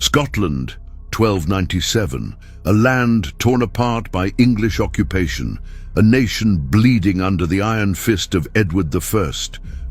Scotland, 1297, a land torn apart by English occupation, a nation bleeding under the iron fist of Edward I,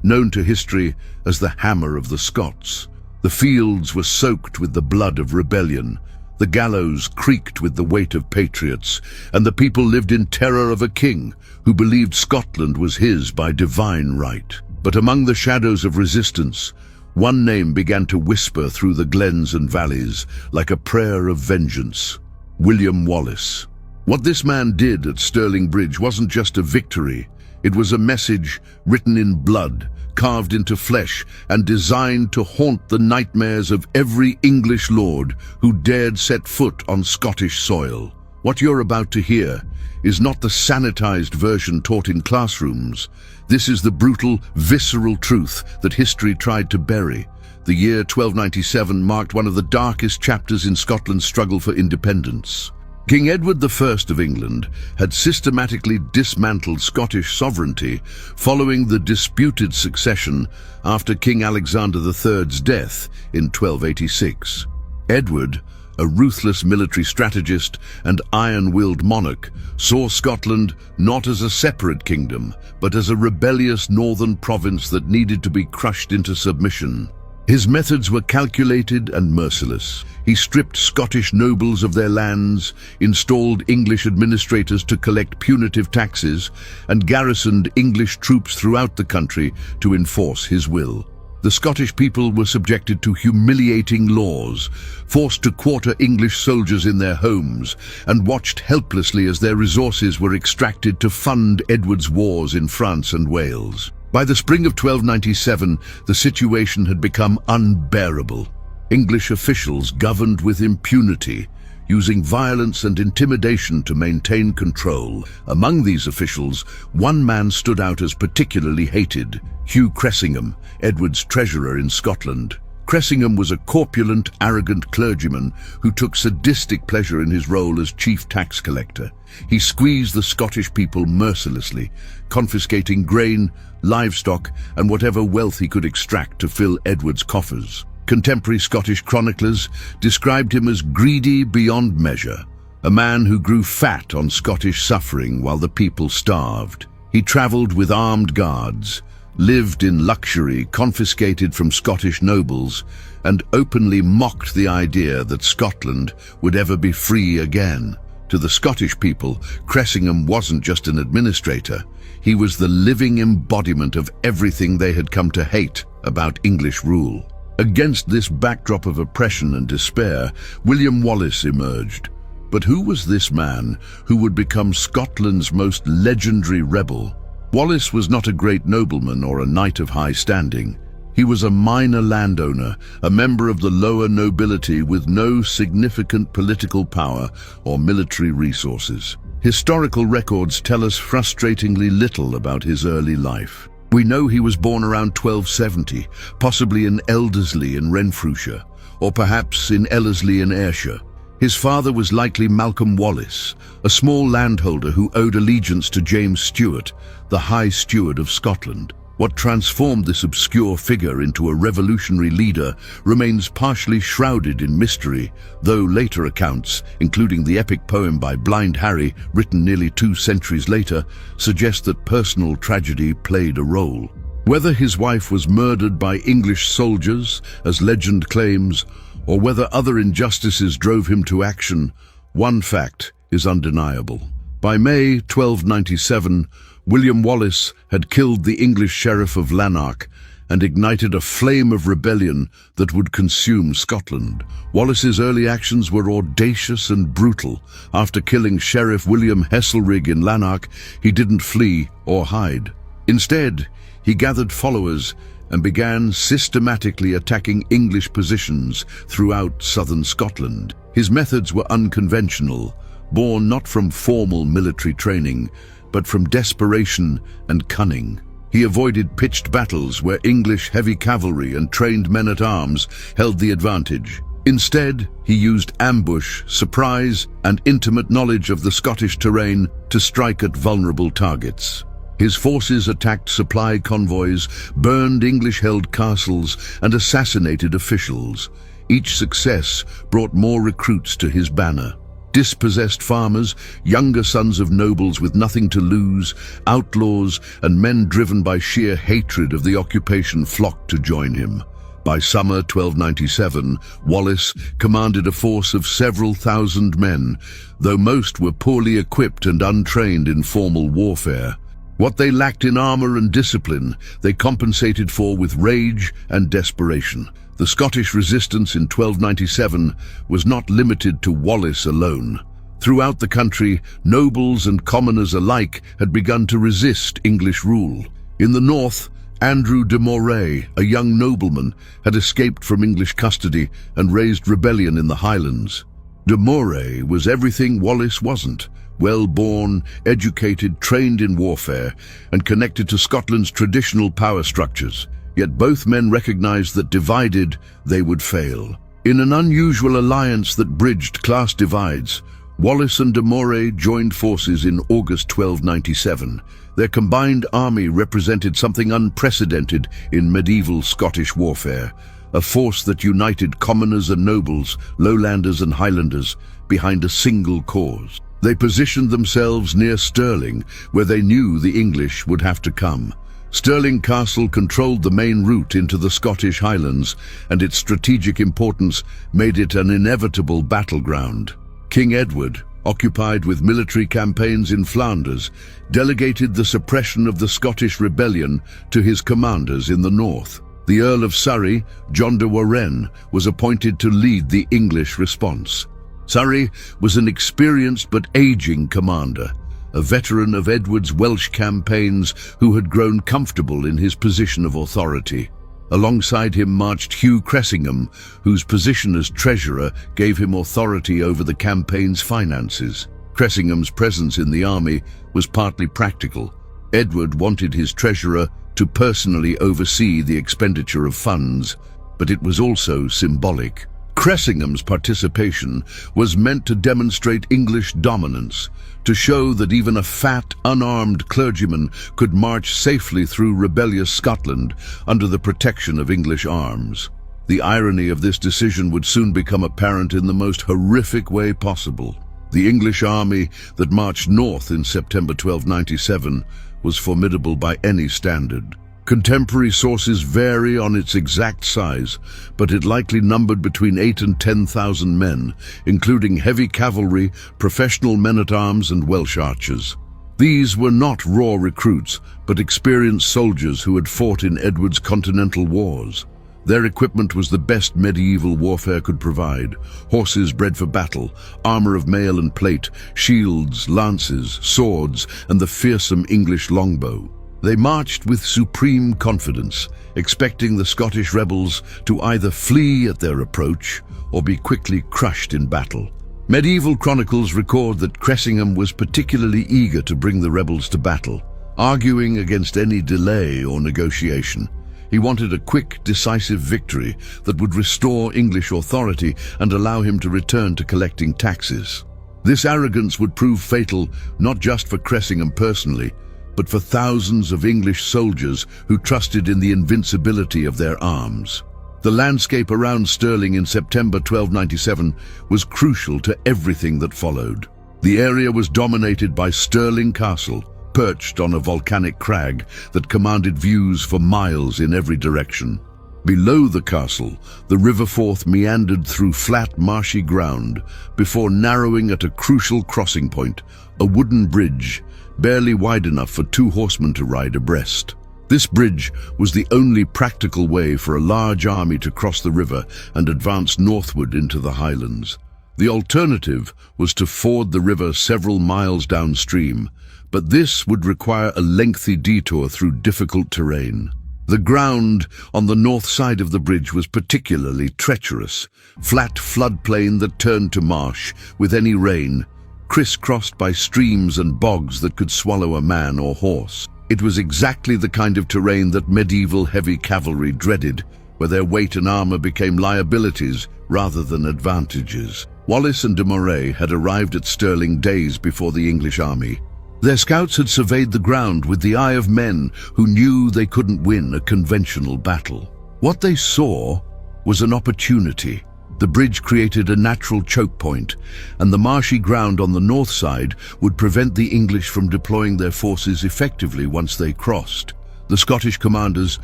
known to history as the Hammer of the Scots. The fields were soaked with the blood of rebellion, the gallows creaked with the weight of patriots, and the people lived in terror of a king who believed Scotland was his by divine right. But among the shadows of resistance, one name began to whisper through the glens and valleys like a prayer of vengeance: William Wallace. What this man did at Stirling Bridge wasn't just a victory, it was a message written in blood, carved into flesh, and designed to haunt the nightmares of every English lord who dared set foot on Scottish soil. What you're about to hear is not the sanitized version taught in classrooms. This is the brutal, visceral truth that history tried to bury. The year 1297 marked one of the darkest chapters in Scotland's struggle for independence. King Edward I of England had systematically dismantled Scottish sovereignty following the disputed succession after King Alexander III's death in 1286. Edward, a ruthless military strategist and iron-willed monarch, saw Scotland not as a separate kingdom, but as a rebellious northern province that needed to be crushed into submission. His methods were calculated and merciless. He stripped Scottish nobles of their lands, installed English administrators to collect punitive taxes, and garrisoned English troops throughout the country to enforce his will. The Scottish people were subjected to humiliating laws, forced to quarter English soldiers in their homes, and watched helplessly as their resources were extracted to fund Edward's wars in France and Wales. By the spring of 1297, the situation had become unbearable. English officials governed with impunity, using violence and intimidation to maintain control. Among these officials, one man stood out as particularly hated: Hugh Cressingham, Edward's treasurer in Scotland. Cressingham was a corpulent, arrogant clergyman who took sadistic pleasure in his role as chief tax collector. He squeezed the Scottish people mercilessly, confiscating grain, livestock, and whatever wealth he could extract to fill Edward's coffers. Contemporary Scottish chroniclers described him as greedy beyond measure, a man who grew fat on Scottish suffering while the people starved. He travelled with armed guards, lived in luxury confiscated from Scottish nobles, and openly mocked the idea that Scotland would ever be free again. To the Scottish people, Cressingham wasn't just an administrator. He was the living embodiment of everything they had come to hate about English rule. Against this backdrop of oppression and despair, William Wallace emerged. But who was this man who would become Scotland's most legendary rebel? Wallace was not a great nobleman or a knight of high standing. He was a minor landowner, a member of the lower nobility with no significant political power or military resources. Historical records tell us frustratingly little about his early life. We know he was born around 1270, possibly in Elderslie in Renfrewshire, or perhaps in Ellerslie in Ayrshire. His father was likely Malcolm Wallace, a small landholder who owed allegiance to James Stewart, the High Steward of Scotland. What transformed this obscure figure into a revolutionary leader remains partially shrouded in mystery, though later accounts, including the epic poem by Blind Harry, written nearly 2 centuries later, suggest that personal tragedy played a role. Whether his wife was murdered by English soldiers, as legend claims, or whether other injustices drove him to action, one fact is undeniable. By May 1297, William Wallace had killed the English sheriff of Lanark and ignited a flame of rebellion that would consume Scotland. Wallace's early actions were audacious and brutal. After killing Sheriff William Heselrigg in Lanark, he didn't flee or hide. Instead, he gathered followers and began systematically attacking English positions throughout southern Scotland. His methods were unconventional, born not from formal military training, but from desperation and cunning. He avoided pitched battles where English heavy cavalry and trained men-at-arms held the advantage. Instead, he used ambush, surprise, and intimate knowledge of the Scottish terrain to strike at vulnerable targets. His forces attacked supply convoys, burned English-held castles, and assassinated officials. Each success brought more recruits to his banner. Dispossessed farmers, younger sons of nobles with nothing to lose, outlaws, and men driven by sheer hatred of the occupation flocked to join him. By summer 1297, Wallace commanded a force of several thousand men, though most were poorly equipped and untrained in formal warfare. What they lacked in armor and discipline, they compensated for with rage and desperation. The Scottish resistance in 1297 was not limited to Wallace alone. Throughout the country, nobles and commoners alike had begun to resist English rule. In the north, Andrew de Moray, a young nobleman, had escaped from English custody and raised rebellion in the Highlands. De Moray was everything Wallace wasn't: well-born, educated, trained in warfare, and connected to Scotland's traditional power structures. Yet both men recognized that divided, they would fail. In an unusual alliance that bridged class divides, Wallace and de Moray joined forces in August 1297. Their combined army represented something unprecedented in medieval Scottish warfare, a force that united commoners and nobles, lowlanders and highlanders, behind a single cause. They positioned themselves near Stirling, where they knew the English would have to come. Stirling Castle controlled the main route into the Scottish Highlands, and its strategic importance made it an inevitable battleground. King Edward, occupied with military campaigns in Flanders, delegated the suppression of the Scottish rebellion to his commanders in the north. The Earl of Surrey, John de Warenne, was appointed to lead the English response. Surrey was an experienced but aging commander, a veteran of Edward's Welsh campaigns who had grown comfortable in his position of authority. Alongside him marched Hugh Cressingham, whose position as treasurer gave him authority over the campaign's finances. Cressingham's presence in the army was partly practical. Edward wanted his treasurer to personally oversee the expenditure of funds, but it was also symbolic. Cressingham's participation was meant to demonstrate English dominance, to show that even a fat, unarmed clergyman could march safely through rebellious Scotland under the protection of English arms. The irony of this decision would soon become apparent in the most horrific way possible. The English army that marched north in September 1297 was formidable by any standard. Contemporary sources vary on its exact size, but it likely numbered between 8,000 and 10,000 men, including heavy cavalry, professional men-at-arms and Welsh archers. These were not raw recruits, but experienced soldiers who had fought in Edward's continental wars. Their equipment was the best medieval warfare could provide: horses bred for battle, armor of mail and plate, shields, lances, swords, and the fearsome English longbow. They marched with supreme confidence, expecting the Scottish rebels to either flee at their approach or be quickly crushed in battle. Medieval chronicles record that Cressingham was particularly eager to bring the rebels to battle, arguing against any delay or negotiation. He wanted a quick, decisive victory that would restore English authority and allow him to return to collecting taxes. This arrogance would prove fatal not just for Cressingham personally, but for thousands of English soldiers who trusted in the invincibility of their arms. The landscape around Stirling in September 1297 was crucial to everything that followed. The area was dominated by Stirling Castle, perched on a volcanic crag that commanded views for miles in every direction. Below the castle, the River Forth meandered through flat, marshy ground before narrowing at a crucial crossing point, a wooden bridge, barely wide enough for two horsemen to ride abreast. This bridge was the only practical way for a large army to cross the river and advance northward into the Highlands. The alternative was to ford the river several miles downstream, but this would require a lengthy detour through difficult terrain. The ground on the north side of the bridge was particularly treacherous, flat floodplain that turned to marsh with any rain, crisscrossed by streams and bogs that could swallow a man or horse. It was exactly the kind of terrain that medieval heavy cavalry dreaded, where their weight and armor became liabilities rather than advantages. Wallace and de Moray had arrived at Stirling days before the English army. Their scouts had surveyed the ground with the eye of men who knew they couldn't win a conventional battle. What they saw was an opportunity. The bridge created a natural choke point, and the marshy ground on the north side would prevent the English from deploying their forces effectively once they crossed. The Scottish commanders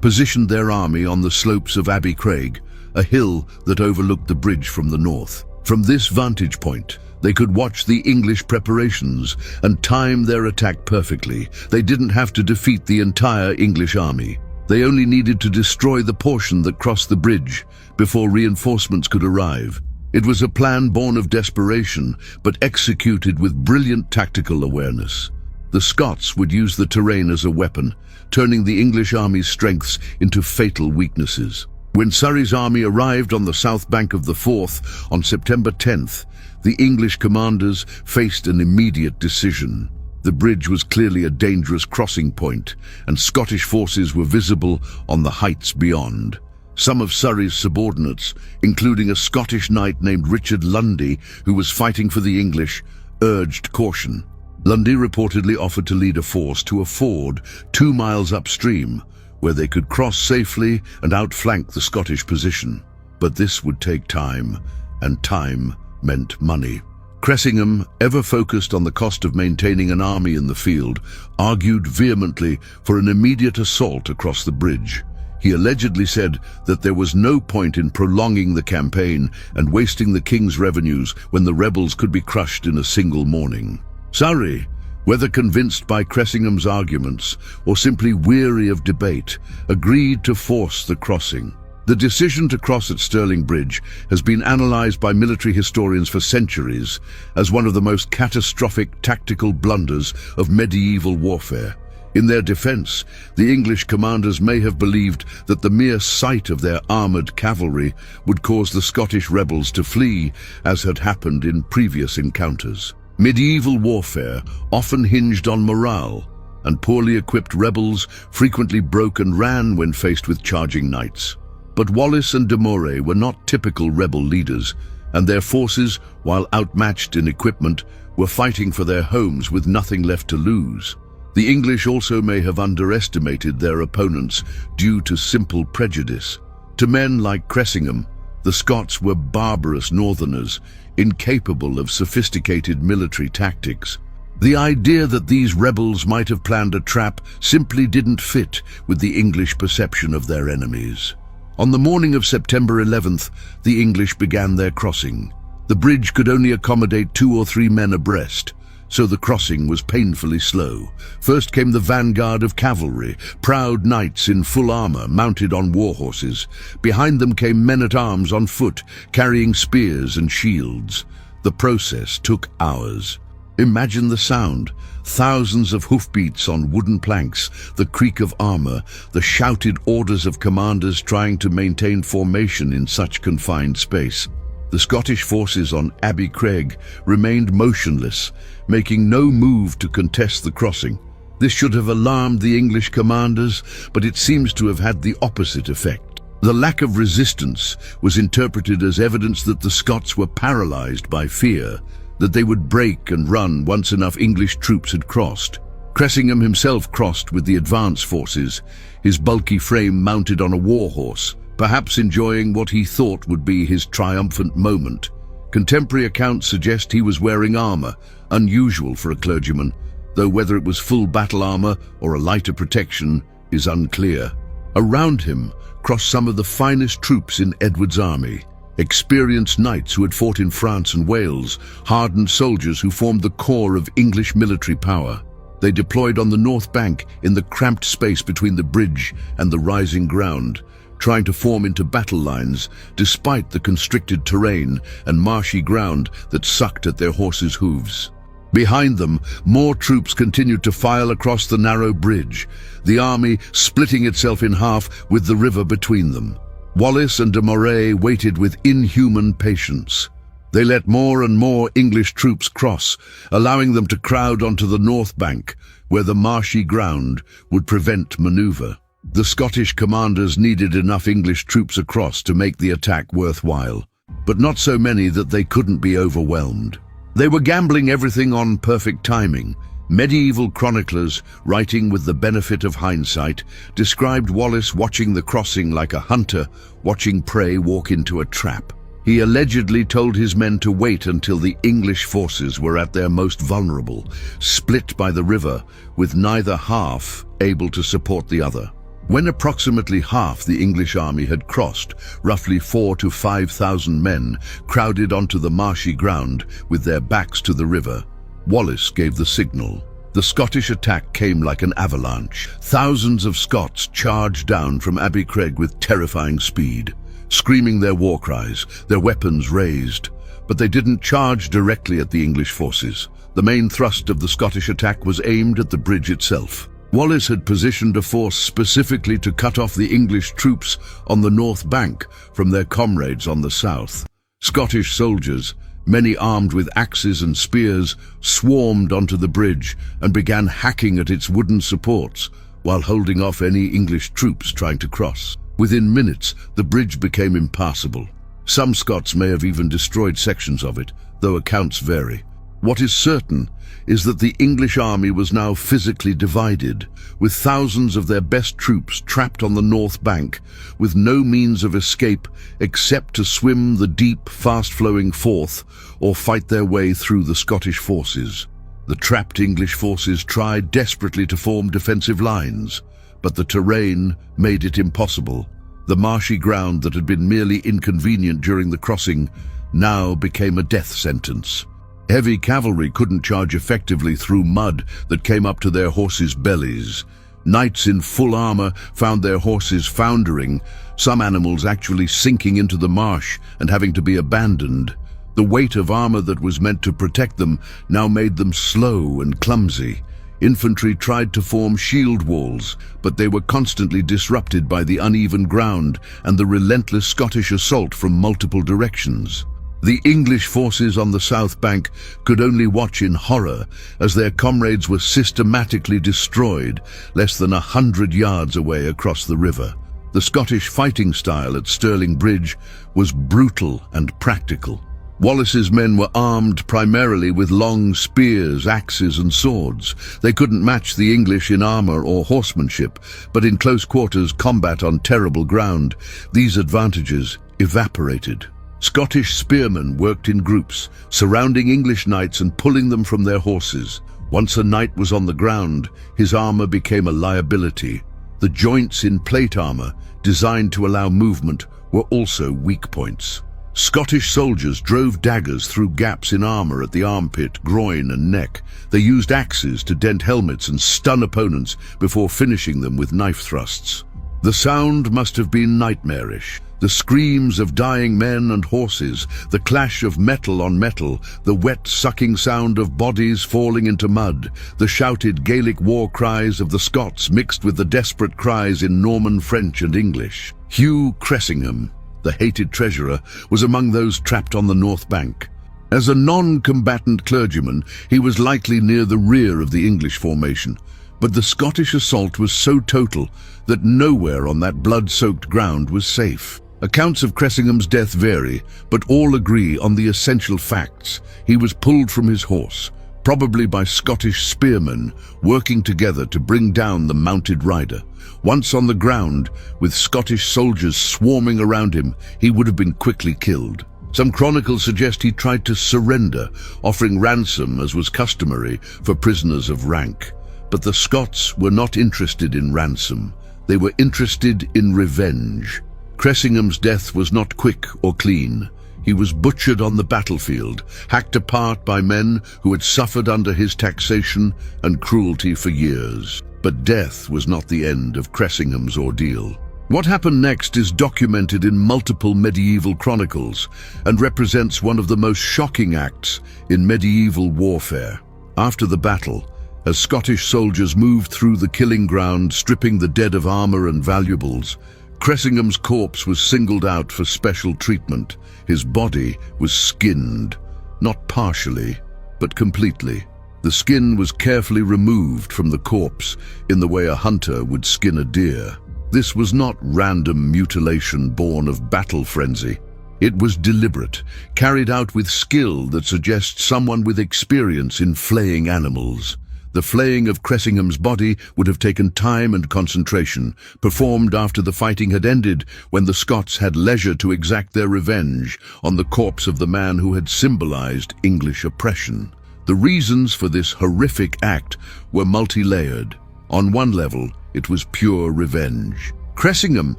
positioned their army on the slopes of Abbey Craig, a hill that overlooked the bridge from the north. From this vantage point, they could watch the English preparations and time their attack perfectly. They didn't have to defeat the entire English army. They only needed to destroy the portion that crossed the bridge before reinforcements could arrive. It was a plan born of desperation, but executed with brilliant tactical awareness. The Scots would use the terrain as a weapon, turning the English army's strengths into fatal weaknesses. When Surrey's army arrived on the south bank of the Forth on September 10th, the English commanders faced an immediate decision. The bridge was clearly a dangerous crossing point, and Scottish forces were visible on the heights beyond. Some of Surrey's subordinates, including a Scottish knight named Richard Lundy, who was fighting for the English, urged caution. Lundy reportedly offered to lead a force to a ford 2 miles upstream, where they could cross safely and outflank the Scottish position. But this would take time, and time meant money. Cressingham, ever focused on the cost of maintaining an army in the field, argued vehemently for an immediate assault across the bridge. He allegedly said that there was no point in prolonging the campaign and wasting the king's revenues when the rebels could be crushed in a single morning. Surrey, whether convinced by Cressingham's arguments or simply weary of debate, agreed to force the crossing. The decision to cross at Stirling Bridge has been analysed by military historians for centuries as one of the most catastrophic tactical blunders of medieval warfare. In their defence, the English commanders may have believed that the mere sight of their armoured cavalry would cause the Scottish rebels to flee, as had happened in previous encounters. Medieval warfare often hinged on morale, and poorly equipped rebels frequently broke and ran when faced with charging knights. But Wallace and de Moray were not typical rebel leaders, and their forces, while outmatched in equipment, were fighting for their homes with nothing left to lose. The English also may have underestimated their opponents due to simple prejudice. To men like Cressingham, the Scots were barbarous northerners, incapable of sophisticated military tactics. The idea that these rebels might have planned a trap simply didn't fit with the English perception of their enemies. On the morning of September 11th, the English began their crossing. The bridge could only accommodate 2 or 3 men abreast, so the crossing was painfully slow. First came the vanguard of cavalry, proud knights in full armour mounted on war horses. Behind them came men-at-arms on foot, carrying spears and shields. The process took hours. Imagine the sound. Thousands of hoofbeats on wooden planks, the creak of armour, the shouted orders of commanders trying to maintain formation in such confined space. The Scottish forces on Abbey Craig remained motionless, making no move to contest the crossing. This should have alarmed the English commanders, but it seems to have had the opposite effect. The lack of resistance was interpreted as evidence that the Scots were paralysed by fear, that they would break and run once enough English troops had crossed. Cressingham himself crossed with the advance forces, his bulky frame mounted on a war horse, perhaps enjoying what he thought would be his triumphant moment. Contemporary accounts suggest he was wearing armour, unusual for a clergyman, though whether it was full battle armour or a lighter protection is unclear. Around him crossed some of the finest troops in Edward's army. Experienced knights who had fought in France and Wales, hardened soldiers who formed the core of English military power. They deployed on the north bank in the cramped space between the bridge and the rising ground, trying to form into battle lines despite the constricted terrain and marshy ground that sucked at their horses' hooves. Behind them, more troops continued to file across the narrow bridge, the army splitting itself in half with the river between them. Wallace and de Moray waited with inhuman patience. They let more and more English troops cross, allowing them to crowd onto the north bank, where the marshy ground would prevent manoeuvre. The Scottish commanders needed enough English troops across to make the attack worthwhile, but not so many that they couldn't be overwhelmed. They were gambling everything on perfect timing. Medieval chroniclers, writing with the benefit of hindsight, described Wallace watching the crossing like a hunter watching prey walk into a trap. He allegedly told his men to wait until the English forces were at their most vulnerable, split by the river, with neither half able to support the other. When approximately half the English army had crossed, roughly 4,000 to 5,000 men crowded onto the marshy ground with their backs to the river, Wallace gave the signal. The Scottish attack came like an avalanche. Thousands of Scots charged down from Abbey Craig with terrifying speed, screaming their war cries, their weapons raised. But they didn't charge directly at the English forces. The main thrust of the Scottish attack was aimed at the bridge itself. Wallace had positioned a force specifically to cut off the English troops on the north bank from their comrades on the south. Scottish soldiers, many armed with axes and spears, swarmed onto the bridge and began hacking at its wooden supports while holding off any English troops trying to cross. Within minutes, the bridge became impassable. Some Scots may have even destroyed sections of it, though accounts vary. What is certain is that the English army was now physically divided, with thousands of their best troops trapped on the north bank, with no means of escape except to swim the deep, fast-flowing Forth or fight their way through the Scottish forces. The trapped English forces tried desperately to form defensive lines, but the terrain made it impossible. The marshy ground that had been merely inconvenient during the crossing now became a death sentence. Heavy cavalry couldn't charge effectively through mud that came up to their horses' bellies. Knights in full armor found their horses foundering, some animals actually sinking into the marsh and having to be abandoned. The weight of armor that was meant to protect them now made them slow and clumsy. Infantry tried to form shield walls, but they were constantly disrupted by the uneven ground and the relentless Scottish assault from multiple directions. The English forces on the south bank could only watch in horror as their comrades were systematically destroyed less than 100 yards away across the river. The Scottish fighting style at Stirling Bridge was brutal and practical. Wallace's men were armed primarily with long spears, axes and swords. They couldn't match the English in armor or horsemanship, but in close quarters combat on terrible ground, these advantages evaporated. Scottish spearmen worked in groups, surrounding English knights and pulling them from their horses. Once a knight was on the ground, his armor became a liability. The joints in plate armor, designed to allow movement, were also weak points. Scottish soldiers drove daggers through gaps in armor at the armpit, groin and neck. They used axes to dent helmets and stun opponents before finishing them with knife thrusts. The sound must have been nightmarish. The screams of dying men and horses, the clash of metal on metal, the wet sucking sound of bodies falling into mud, the shouted Gaelic war cries of the Scots mixed with the desperate cries in Norman French and English. Hugh Cressingham, the hated treasurer, was among those trapped on the north bank. As a non-combatant clergyman, he was likely near the rear of the English formation, but the Scottish assault was so total that nowhere on that blood-soaked ground was safe. Accounts of Cressingham's death vary, but all agree on the essential facts. He was pulled from his horse, probably by Scottish spearmen, working together to bring down the mounted rider. Once on the ground, with Scottish soldiers swarming around him, he would have been quickly killed. Some chronicles suggest he tried to surrender, offering ransom as was customary for prisoners of rank. But the Scots were not interested in ransom. They were interested in revenge. Cressingham's death was not quick or clean. He was butchered on the battlefield, hacked apart by men who had suffered under his taxation and cruelty for years. But death was not the end of Cressingham's ordeal. What happened next is documented in multiple medieval chronicles and represents one of the most shocking acts in medieval warfare. After the battle, as Scottish soldiers moved through the killing ground, stripping the dead of armor and valuables, Cressingham's corpse was singled out for special treatment. His body was skinned, not partially, but completely. The skin was carefully removed from the corpse in the way a hunter would skin a deer. This was not random mutilation born of battle frenzy. It was deliberate, carried out with skill that suggests someone with experience in flaying animals. The flaying of Cressingham's body would have taken time and concentration, performed after the fighting had ended, when the Scots had leisure to exact their revenge on the corpse of the man who had symbolized English oppression. The reasons for this horrific act were multi-layered. On one level, it was pure revenge. Cressingham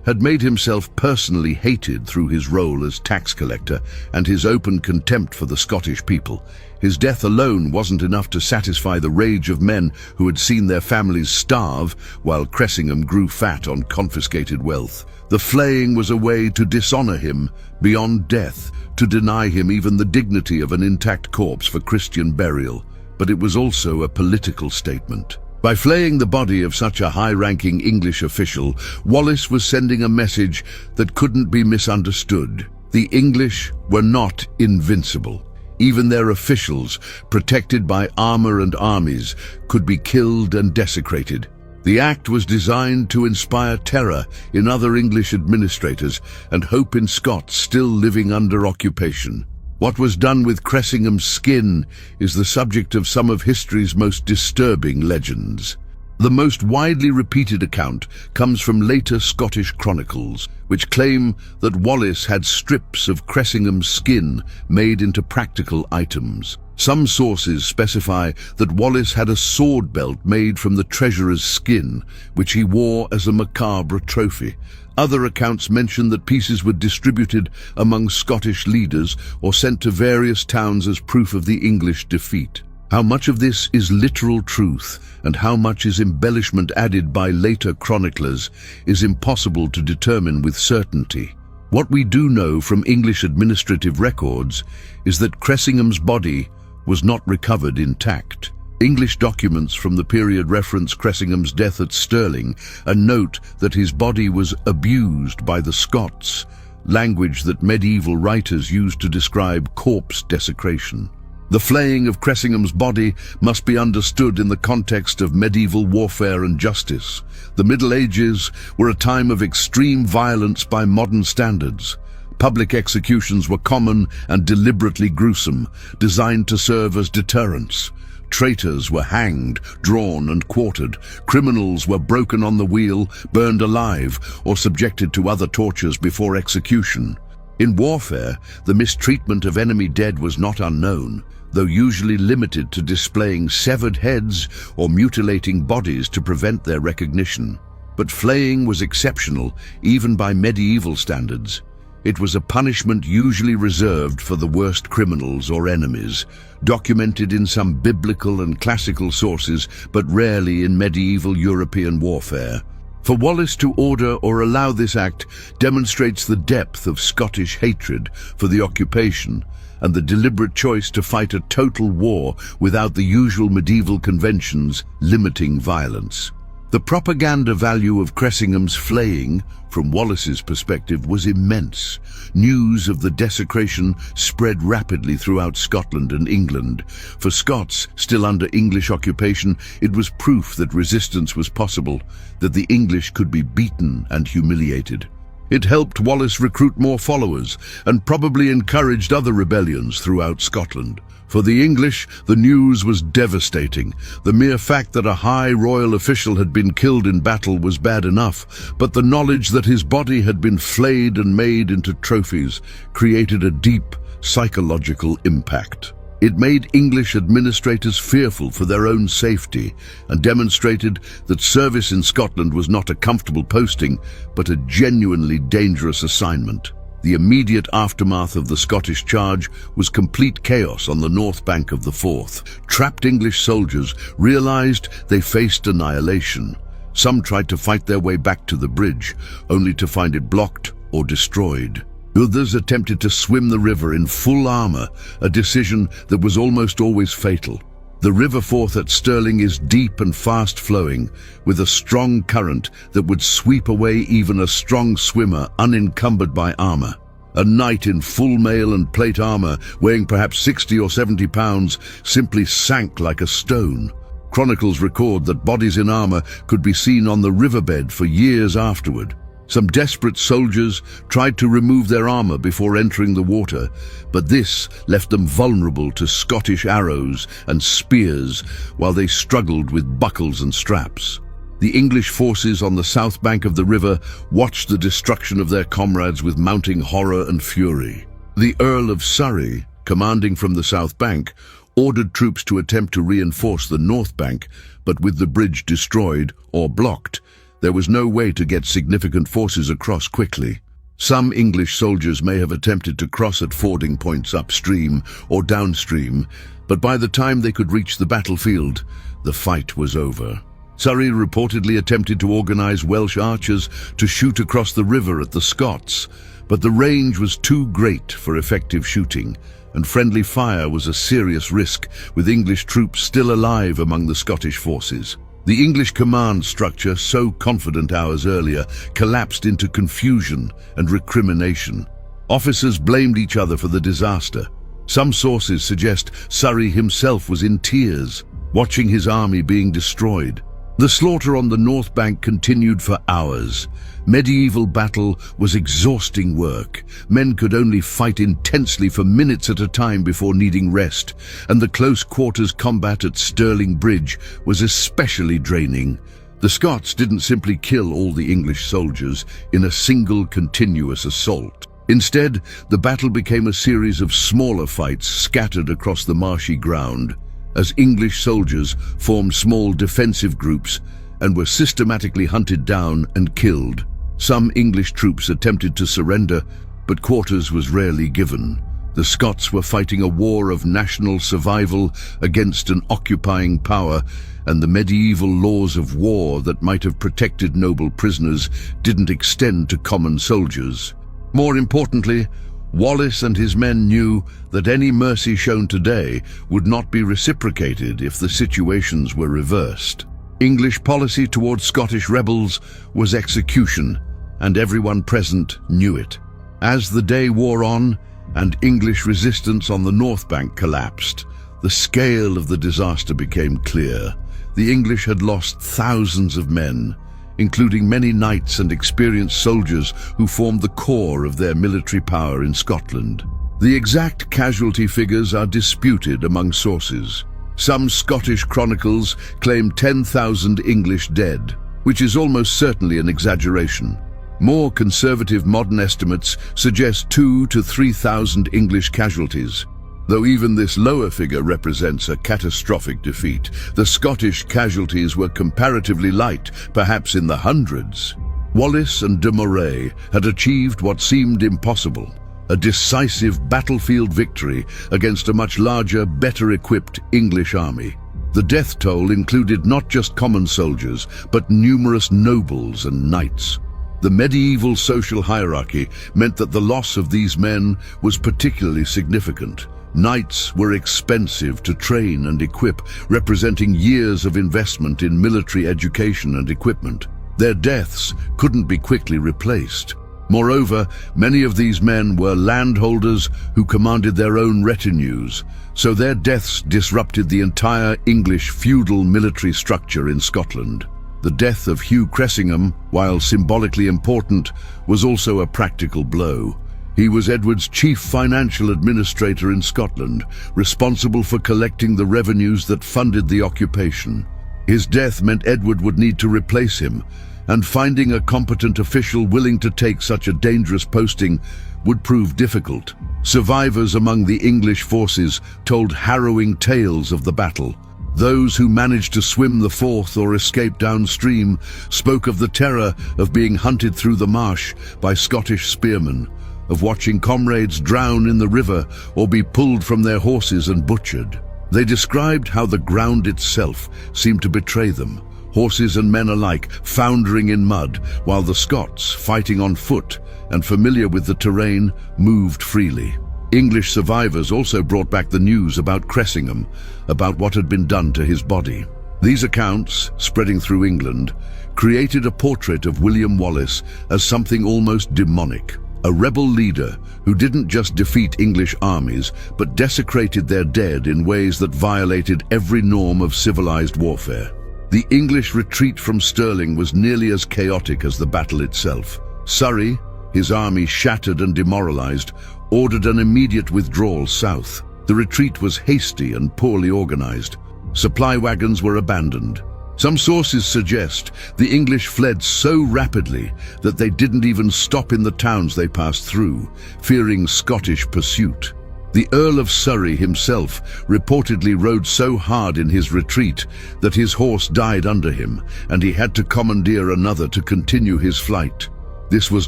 had made himself personally hated through his role as tax collector and his open contempt for the Scottish people. His death alone wasn't enough to satisfy the rage of men who had seen their families starve while Cressingham grew fat on confiscated wealth. The flaying was a way to dishonor him beyond death, to deny him even the dignity of an intact corpse for Christian burial. But it was also a political statement. By flaying the body of such a high-ranking English official, Wallace was sending a message that couldn't be misunderstood. The English were not invincible. Even their officials, protected by armor and armies, could be killed and desecrated. The act was designed to inspire terror in other English administrators and hope in Scots still living under occupation. What was done with Cressingham's skin is the subject of some of history's most disturbing legends. The most widely repeated account comes from later Scottish chronicles, which claim that Wallace had strips of Cressingham's skin made into practical items. Some sources specify that Wallace had a sword belt made from the treasurer's skin, which he wore as a macabre trophy. Other accounts mention that pieces were distributed among Scottish leaders or sent to various towns as proof of the English defeat. How much of this is literal truth and how much is embellishment added by later chroniclers is impossible to determine with certainty. What we do know from English administrative records is that Cressingham's body was not recovered intact. English documents from the period reference Cressingham's death at Stirling and note that his body was abused by the Scots, language that medieval writers used to describe corpse desecration. The flaying of Cressingham's body must be understood in the context of medieval warfare and justice. The Middle Ages were a time of extreme violence by modern standards. Public executions were common and deliberately gruesome, designed to serve as deterrents. Traitors were hanged, drawn and quartered. Criminals were broken on the wheel, burned alive, or subjected to other tortures before execution. In warfare, the mistreatment of enemy dead was not unknown, though usually limited to displaying severed heads or mutilating bodies to prevent their recognition. But flaying was exceptional, even by medieval standards. It was a punishment usually reserved for the worst criminals or enemies, documented in some biblical and classical sources, but rarely in medieval European warfare. For Wallace to order or allow this act demonstrates the depth of Scottish hatred for the occupation and the deliberate choice to fight a total war without the usual medieval conventions limiting violence. The propaganda value of Cressingham's flaying, from Wallace's perspective, was immense. News of the desecration spread rapidly throughout Scotland and England. For Scots still under English occupation, it was proof that resistance was possible, that the English could be beaten and humiliated. It helped Wallace recruit more followers and probably encouraged other rebellions throughout Scotland. For the English, the news was devastating. The mere fact that a high royal official had been killed in battle was bad enough, but the knowledge that his body had been flayed and made into trophies created a deep psychological impact. It made English administrators fearful for their own safety and demonstrated that service in Scotland was not a comfortable posting, but a genuinely dangerous assignment. The immediate aftermath of the Scottish charge was complete chaos on the north bank of the Forth. Trapped English soldiers realized they faced annihilation. Some tried to fight their way back to the bridge, only to find it blocked or destroyed. Others attempted to swim the river in full armor, a decision that was almost always fatal. The River Forth at Stirling is deep and fast-flowing, with a strong current that would sweep away even a strong swimmer unencumbered by armor. A knight in full mail and plate armor, weighing perhaps 60 or 70 pounds, simply sank like a stone. Chronicles record that bodies in armor could be seen on the riverbed for years afterward. Some desperate soldiers tried to remove their armor before entering the water, but this left them vulnerable to Scottish arrows and spears while they struggled with buckles and straps. The English forces on the south bank of the river watched the destruction of their comrades with mounting horror and fury. The Earl of Surrey, commanding from the south bank, ordered troops to attempt to reinforce the north bank, but with the bridge destroyed or blocked, there was no way to get significant forces across quickly. Some English soldiers may have attempted to cross at fording points upstream or downstream, but by the time they could reach the battlefield, the fight was over. Surrey reportedly attempted to organize Welsh archers to shoot across the river at the Scots, but the range was too great for effective shooting, and friendly fire was a serious risk, with English troops still alive among the Scottish forces. The English command structure, so confident hours earlier, collapsed into confusion and recrimination. Officers blamed each other for the disaster. Some sources suggest Surrey himself was in tears, watching his army being destroyed. The slaughter on the north bank continued for hours. Medieval battle was exhausting work. Men could only fight intensely for minutes at a time before needing rest, and the close quarters combat at Stirling Bridge was especially draining. The Scots didn't simply kill all the English soldiers in a single continuous assault. Instead, the battle became a series of smaller fights scattered across the marshy ground, as English soldiers formed small defensive groups and were systematically hunted down and killed. Some English troops attempted to surrender, but quarters was rarely given. The Scots were fighting a war of national survival against an occupying power, and the medieval laws of war that might have protected noble prisoners didn't extend to common soldiers. More importantly, Wallace and his men knew that any mercy shown today would not be reciprocated if the situations were reversed. English policy towards Scottish rebels was execution, and everyone present knew it. As the day wore on and English resistance on the north bank collapsed, the scale of the disaster became clear. The English had lost thousands of men, including many knights and experienced soldiers who formed the core of their military power in Scotland. The exact casualty figures are disputed among sources. Some Scottish chronicles claim 10,000 English dead, which is almost certainly an exaggeration. More conservative modern estimates suggest 2,000 to 3,000 English casualties. Though even this lower figure represents a catastrophic defeat, the Scottish casualties were comparatively light, perhaps in the hundreds. Wallace and de Moray had achieved what seemed impossible, a decisive battlefield victory against a much larger, better-equipped English army. The death toll included not just common soldiers, but numerous nobles and knights. The medieval social hierarchy meant that the loss of these men was particularly significant. Knights were expensive to train and equip, representing years of investment in military education and equipment. Their deaths couldn't be quickly replaced. Moreover, many of these men were landholders who commanded their own retinues, so their deaths disrupted the entire English feudal military structure in Scotland. The death of Hugh Cressingham, while symbolically important, was also a practical blow. He was Edward's chief financial administrator in Scotland, responsible for collecting the revenues that funded the occupation. His death meant Edward would need to replace him, and finding a competent official willing to take such a dangerous posting would prove difficult. Survivors among the English forces told harrowing tales of the battle. Those who managed to swim the Forth or escape downstream spoke of the terror of being hunted through the marsh by Scottish spearmen, of watching comrades drown in the river or be pulled from their horses and butchered. They described how the ground itself seemed to betray them, horses and men alike foundering in mud, while the Scots, fighting on foot and familiar with the terrain, moved freely. English survivors also brought back the news about Cressingham, about what had been done to his body. These accounts, spreading through England, created a portrait of William Wallace as something almost demonic. A rebel leader who didn't just defeat English armies, but desecrated their dead in ways that violated every norm of civilized warfare. The English retreat from Stirling was nearly as chaotic as the battle itself. Surrey, his army shattered and demoralized, ordered an immediate withdrawal south. The retreat was hasty and poorly organized. Supply wagons were abandoned. Some sources suggest the English fled so rapidly that they didn't even stop in the towns they passed through, fearing Scottish pursuit. The Earl of Surrey himself reportedly rode so hard in his retreat that his horse died under him, and he had to commandeer another to continue his flight. This was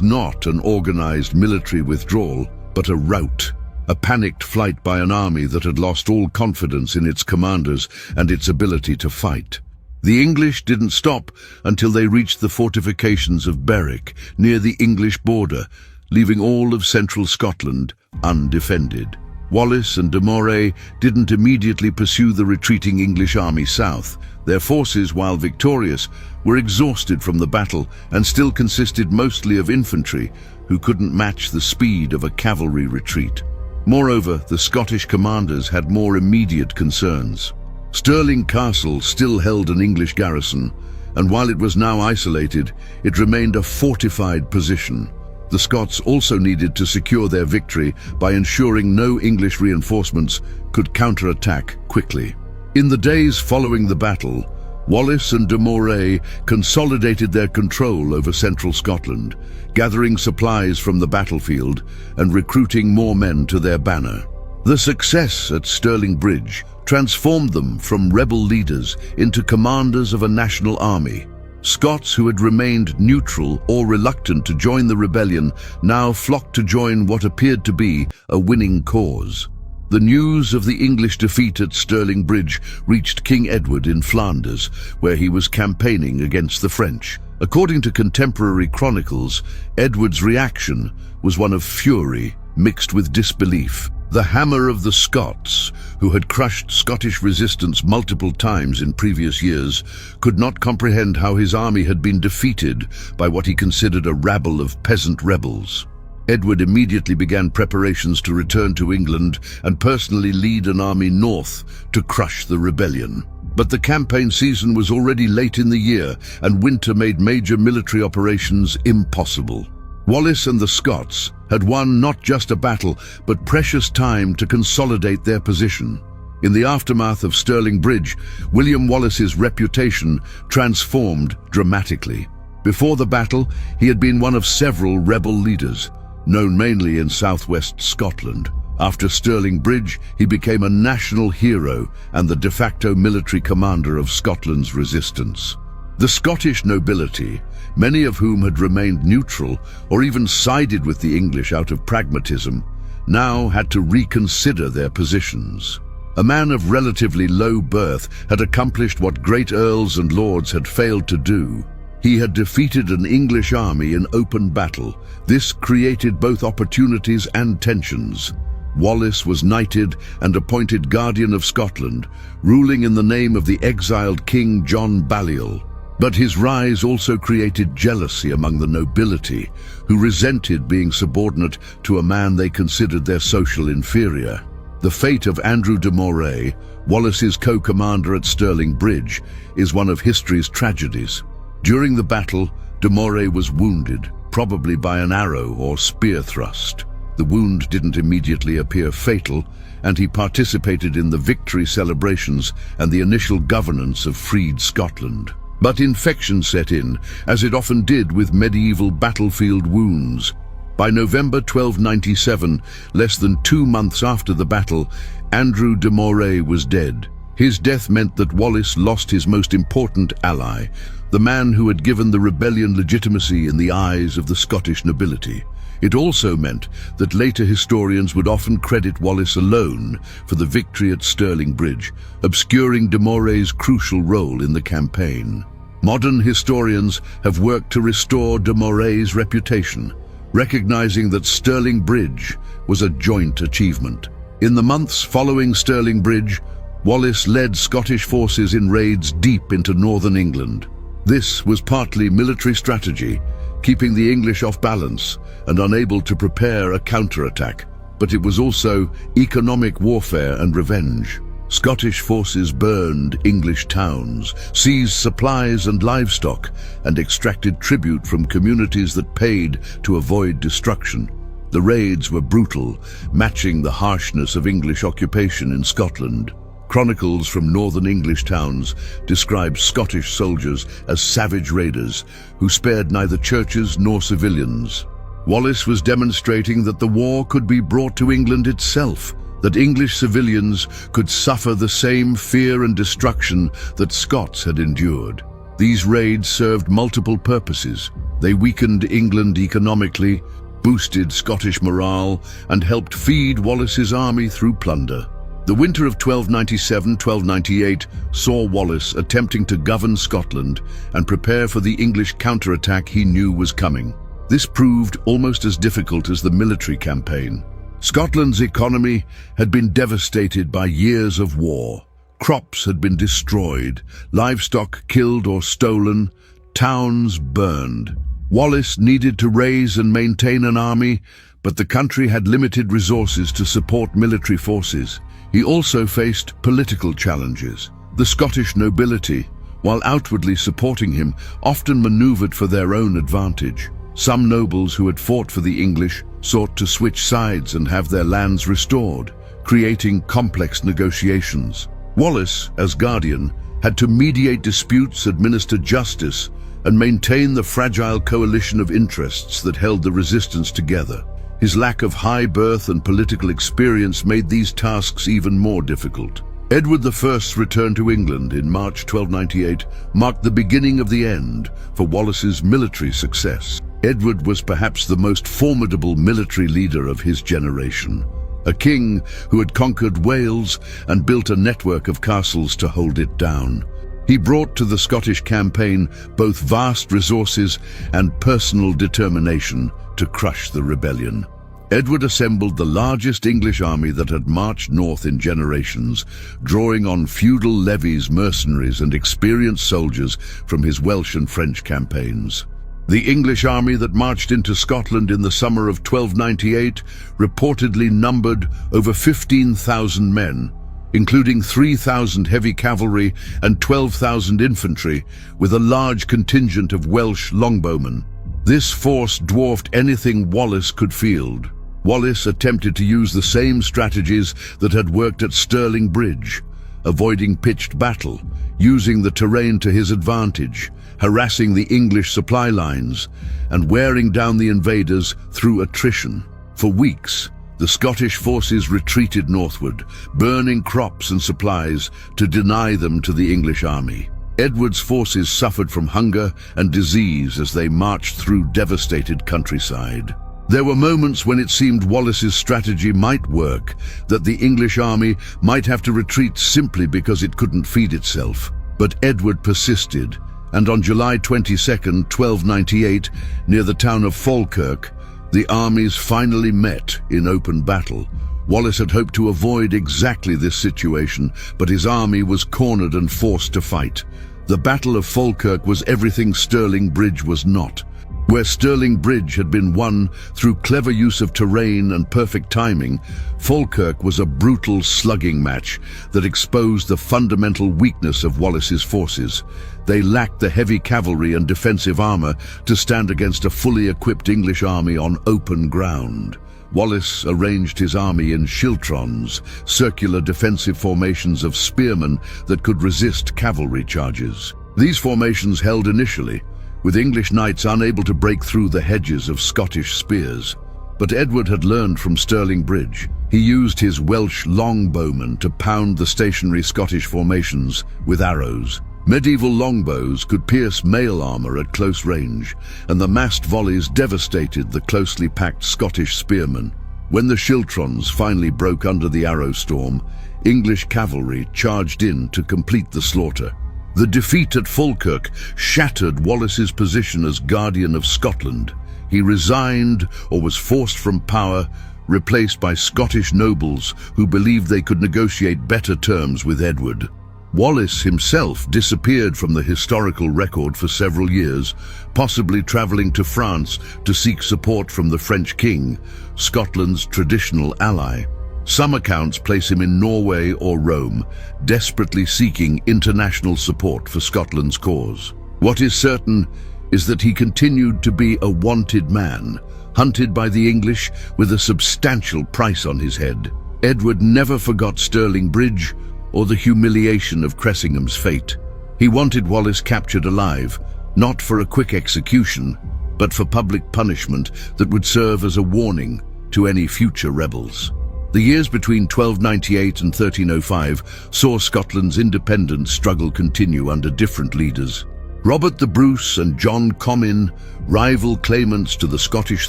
not an organized military withdrawal, but a rout, a panicked flight by an army that had lost all confidence in its commanders and its ability to fight. The English didn't stop until they reached the fortifications of Berwick, near the English border, leaving all of central Scotland undefended. Wallace and de Moray didn't immediately pursue the retreating English army south. Their forces, while victorious, were exhausted from the battle and still consisted mostly of infantry who couldn't match the speed of a cavalry retreat. Moreover, the Scottish commanders had more immediate concerns. Stirling Castle still held an English garrison, and while it was now isolated, it remained a fortified position. The Scots also needed to secure their victory by ensuring no English reinforcements could counterattack quickly. In the days following the battle, Wallace and de Moray consolidated their control over central Scotland, gathering supplies from the battlefield and recruiting more men to their banner. The success at Stirling Bridge transformed them from rebel leaders into commanders of a national army. Scots who had remained neutral or reluctant to join the rebellion now flocked to join what appeared to be a winning cause. The news of the English defeat at Stirling Bridge reached King Edward in Flanders, where he was campaigning against the French. According to contemporary chronicles, Edward's reaction was one of fury mixed with disbelief. The hammer of the Scots, who had crushed Scottish resistance multiple times in previous years, could not comprehend how his army had been defeated by what he considered a rabble of peasant rebels. Edward immediately began preparations to return to England and personally lead an army north to crush the rebellion. But the campaign season was already late in the year, and winter made major military operations impossible. Wallace and the Scots had won not just a battle, but precious time to consolidate their position. In the aftermath of Stirling Bridge, William Wallace's reputation transformed dramatically. Before the battle, he had been one of several rebel leaders, known mainly in southwest Scotland. After Stirling Bridge, he became a national hero and the de facto military commander of Scotland's resistance. The Scottish nobility, many of whom had remained neutral or even sided with the English out of pragmatism, now had to reconsider their positions. A man of relatively low birth had accomplished what great earls and lords had failed to do. He had defeated an English army in open battle. This created both opportunities and tensions. Wallace was knighted and appointed Guardian of Scotland, ruling in the name of the exiled King John Balliol. But his rise also created jealousy among the nobility, who resented being subordinate to a man they considered their social inferior. The fate of Andrew de Moray, Wallace's co-commander at Stirling Bridge, is one of history's tragedies. During the battle, de Moray was wounded, probably by an arrow or spear thrust. The wound didn't immediately appear fatal, and he participated in the victory celebrations and the initial governance of freed Scotland. But infection set in, as it often did with medieval battlefield wounds. By November 1297, less than 2 months after the battle, Andrew de Moray was dead. His death meant that Wallace lost his most important ally, the man who had given the rebellion legitimacy in the eyes of the Scottish nobility. It also meant that later historians would often credit Wallace alone for the victory at Stirling Bridge, obscuring de Moray's crucial role in the campaign. Modern historians have worked to restore de Moray's reputation, recognizing that Stirling Bridge was a joint achievement. In the months following Stirling Bridge, Wallace led Scottish forces in raids deep into northern England. This was partly military strategy, keeping the English off balance and unable to prepare a counterattack, but it was also economic warfare and revenge. Scottish forces burned English towns, seized supplies and livestock, and extracted tribute from communities that paid to avoid destruction. The raids were brutal, matching the harshness of English occupation in Scotland. Chronicles from northern English towns describe Scottish soldiers as savage raiders who spared neither churches nor civilians. Wallace was demonstrating that the war could be brought to England itself, that English civilians could suffer the same fear and destruction that Scots had endured. These raids served multiple purposes. They weakened England economically, boosted Scottish morale, and helped feed Wallace's army through plunder. The winter of 1297-1298 saw Wallace attempting to govern Scotland and prepare for the English counterattack he knew was coming. This proved almost as difficult as the military campaign. Scotland's economy had been devastated by years of war. Crops had been destroyed, livestock killed or stolen, towns burned. Wallace needed to raise and maintain an army, but the country had limited resources to support military forces. He also faced political challenges. The Scottish nobility, while outwardly supporting him, often maneuvered for their own advantage. Some nobles who had fought for the English sought to switch sides and have their lands restored, creating complex negotiations. Wallace, as guardian, had to mediate disputes, administer justice, and maintain the fragile coalition of interests that held the resistance together. His lack of high birth and political experience made these tasks even more difficult. Edward I's return to England in March 1298 marked the beginning of the end for Wallace's military success. Edward was perhaps the most formidable military leader of his generation, a king who had conquered Wales and built a network of castles to hold it down. He brought to the Scottish campaign both vast resources and personal determination to crush the rebellion. Edward assembled the largest English army that had marched north in generations, drawing on feudal levies, mercenaries, and experienced soldiers from his Welsh and French campaigns. The English army that marched into Scotland in the summer of 1298 reportedly numbered over 15,000 men, including 3,000 heavy cavalry and 12,000 infantry, with a large contingent of Welsh longbowmen. This force dwarfed anything Wallace could field. Wallace attempted to use the same strategies that had worked at Stirling Bridge, avoiding pitched battle, using the terrain to his advantage, harassing the English supply lines, and wearing down the invaders through attrition. For weeks, the Scottish forces retreated northward, burning crops and supplies to deny them to the English army. Edward's forces suffered from hunger and disease as they marched through devastated countryside. There were moments when it seemed Wallace's strategy might work, that the English army might have to retreat simply because it couldn't feed itself. But Edward persisted, and on July 22, 1298, near the town of Falkirk, the armies finally met in open battle. Wallace had hoped to avoid exactly this situation, but his army was cornered and forced to fight. The Battle of Falkirk was everything Stirling Bridge was not. Where Stirling Bridge had been won through clever use of terrain and perfect timing, Falkirk was a brutal slugging match that exposed the fundamental weakness of Wallace's forces. They lacked the heavy cavalry and defensive armor to stand against a fully equipped English army on open ground. Wallace arranged his army in schiltrons, circular defensive formations of spearmen that could resist cavalry charges. These formations held initially, with English knights unable to break through the hedges of Scottish spears. But Edward had learned from Stirling Bridge. He used his Welsh longbowmen to pound the stationary Scottish formations with arrows. Medieval longbows could pierce mail armor at close range, and the massed volleys devastated the closely packed Scottish spearmen. When the schiltrons finally broke under the arrow storm, English cavalry charged in to complete the slaughter. The defeat at Falkirk shattered Wallace's position as guardian of Scotland. He resigned or was forced from power, replaced by Scottish nobles who believed they could negotiate better terms with Edward. Wallace himself disappeared from the historical record for several years, possibly traveling to France to seek support from the French king, Scotland's traditional ally. Some accounts place him in Norway or Rome, desperately seeking international support for Scotland's cause. What is certain is that he continued to be a wanted man, hunted by the English with a substantial price on his head. Edward never forgot Stirling Bridge or the humiliation of Cressingham's fate. He wanted Wallace captured alive, not for a quick execution, but for public punishment that would serve as a warning to any future rebels. The years between 1298 and 1305 saw Scotland's independence struggle continue under different leaders. Robert the Bruce and John Comyn, rival claimants to the Scottish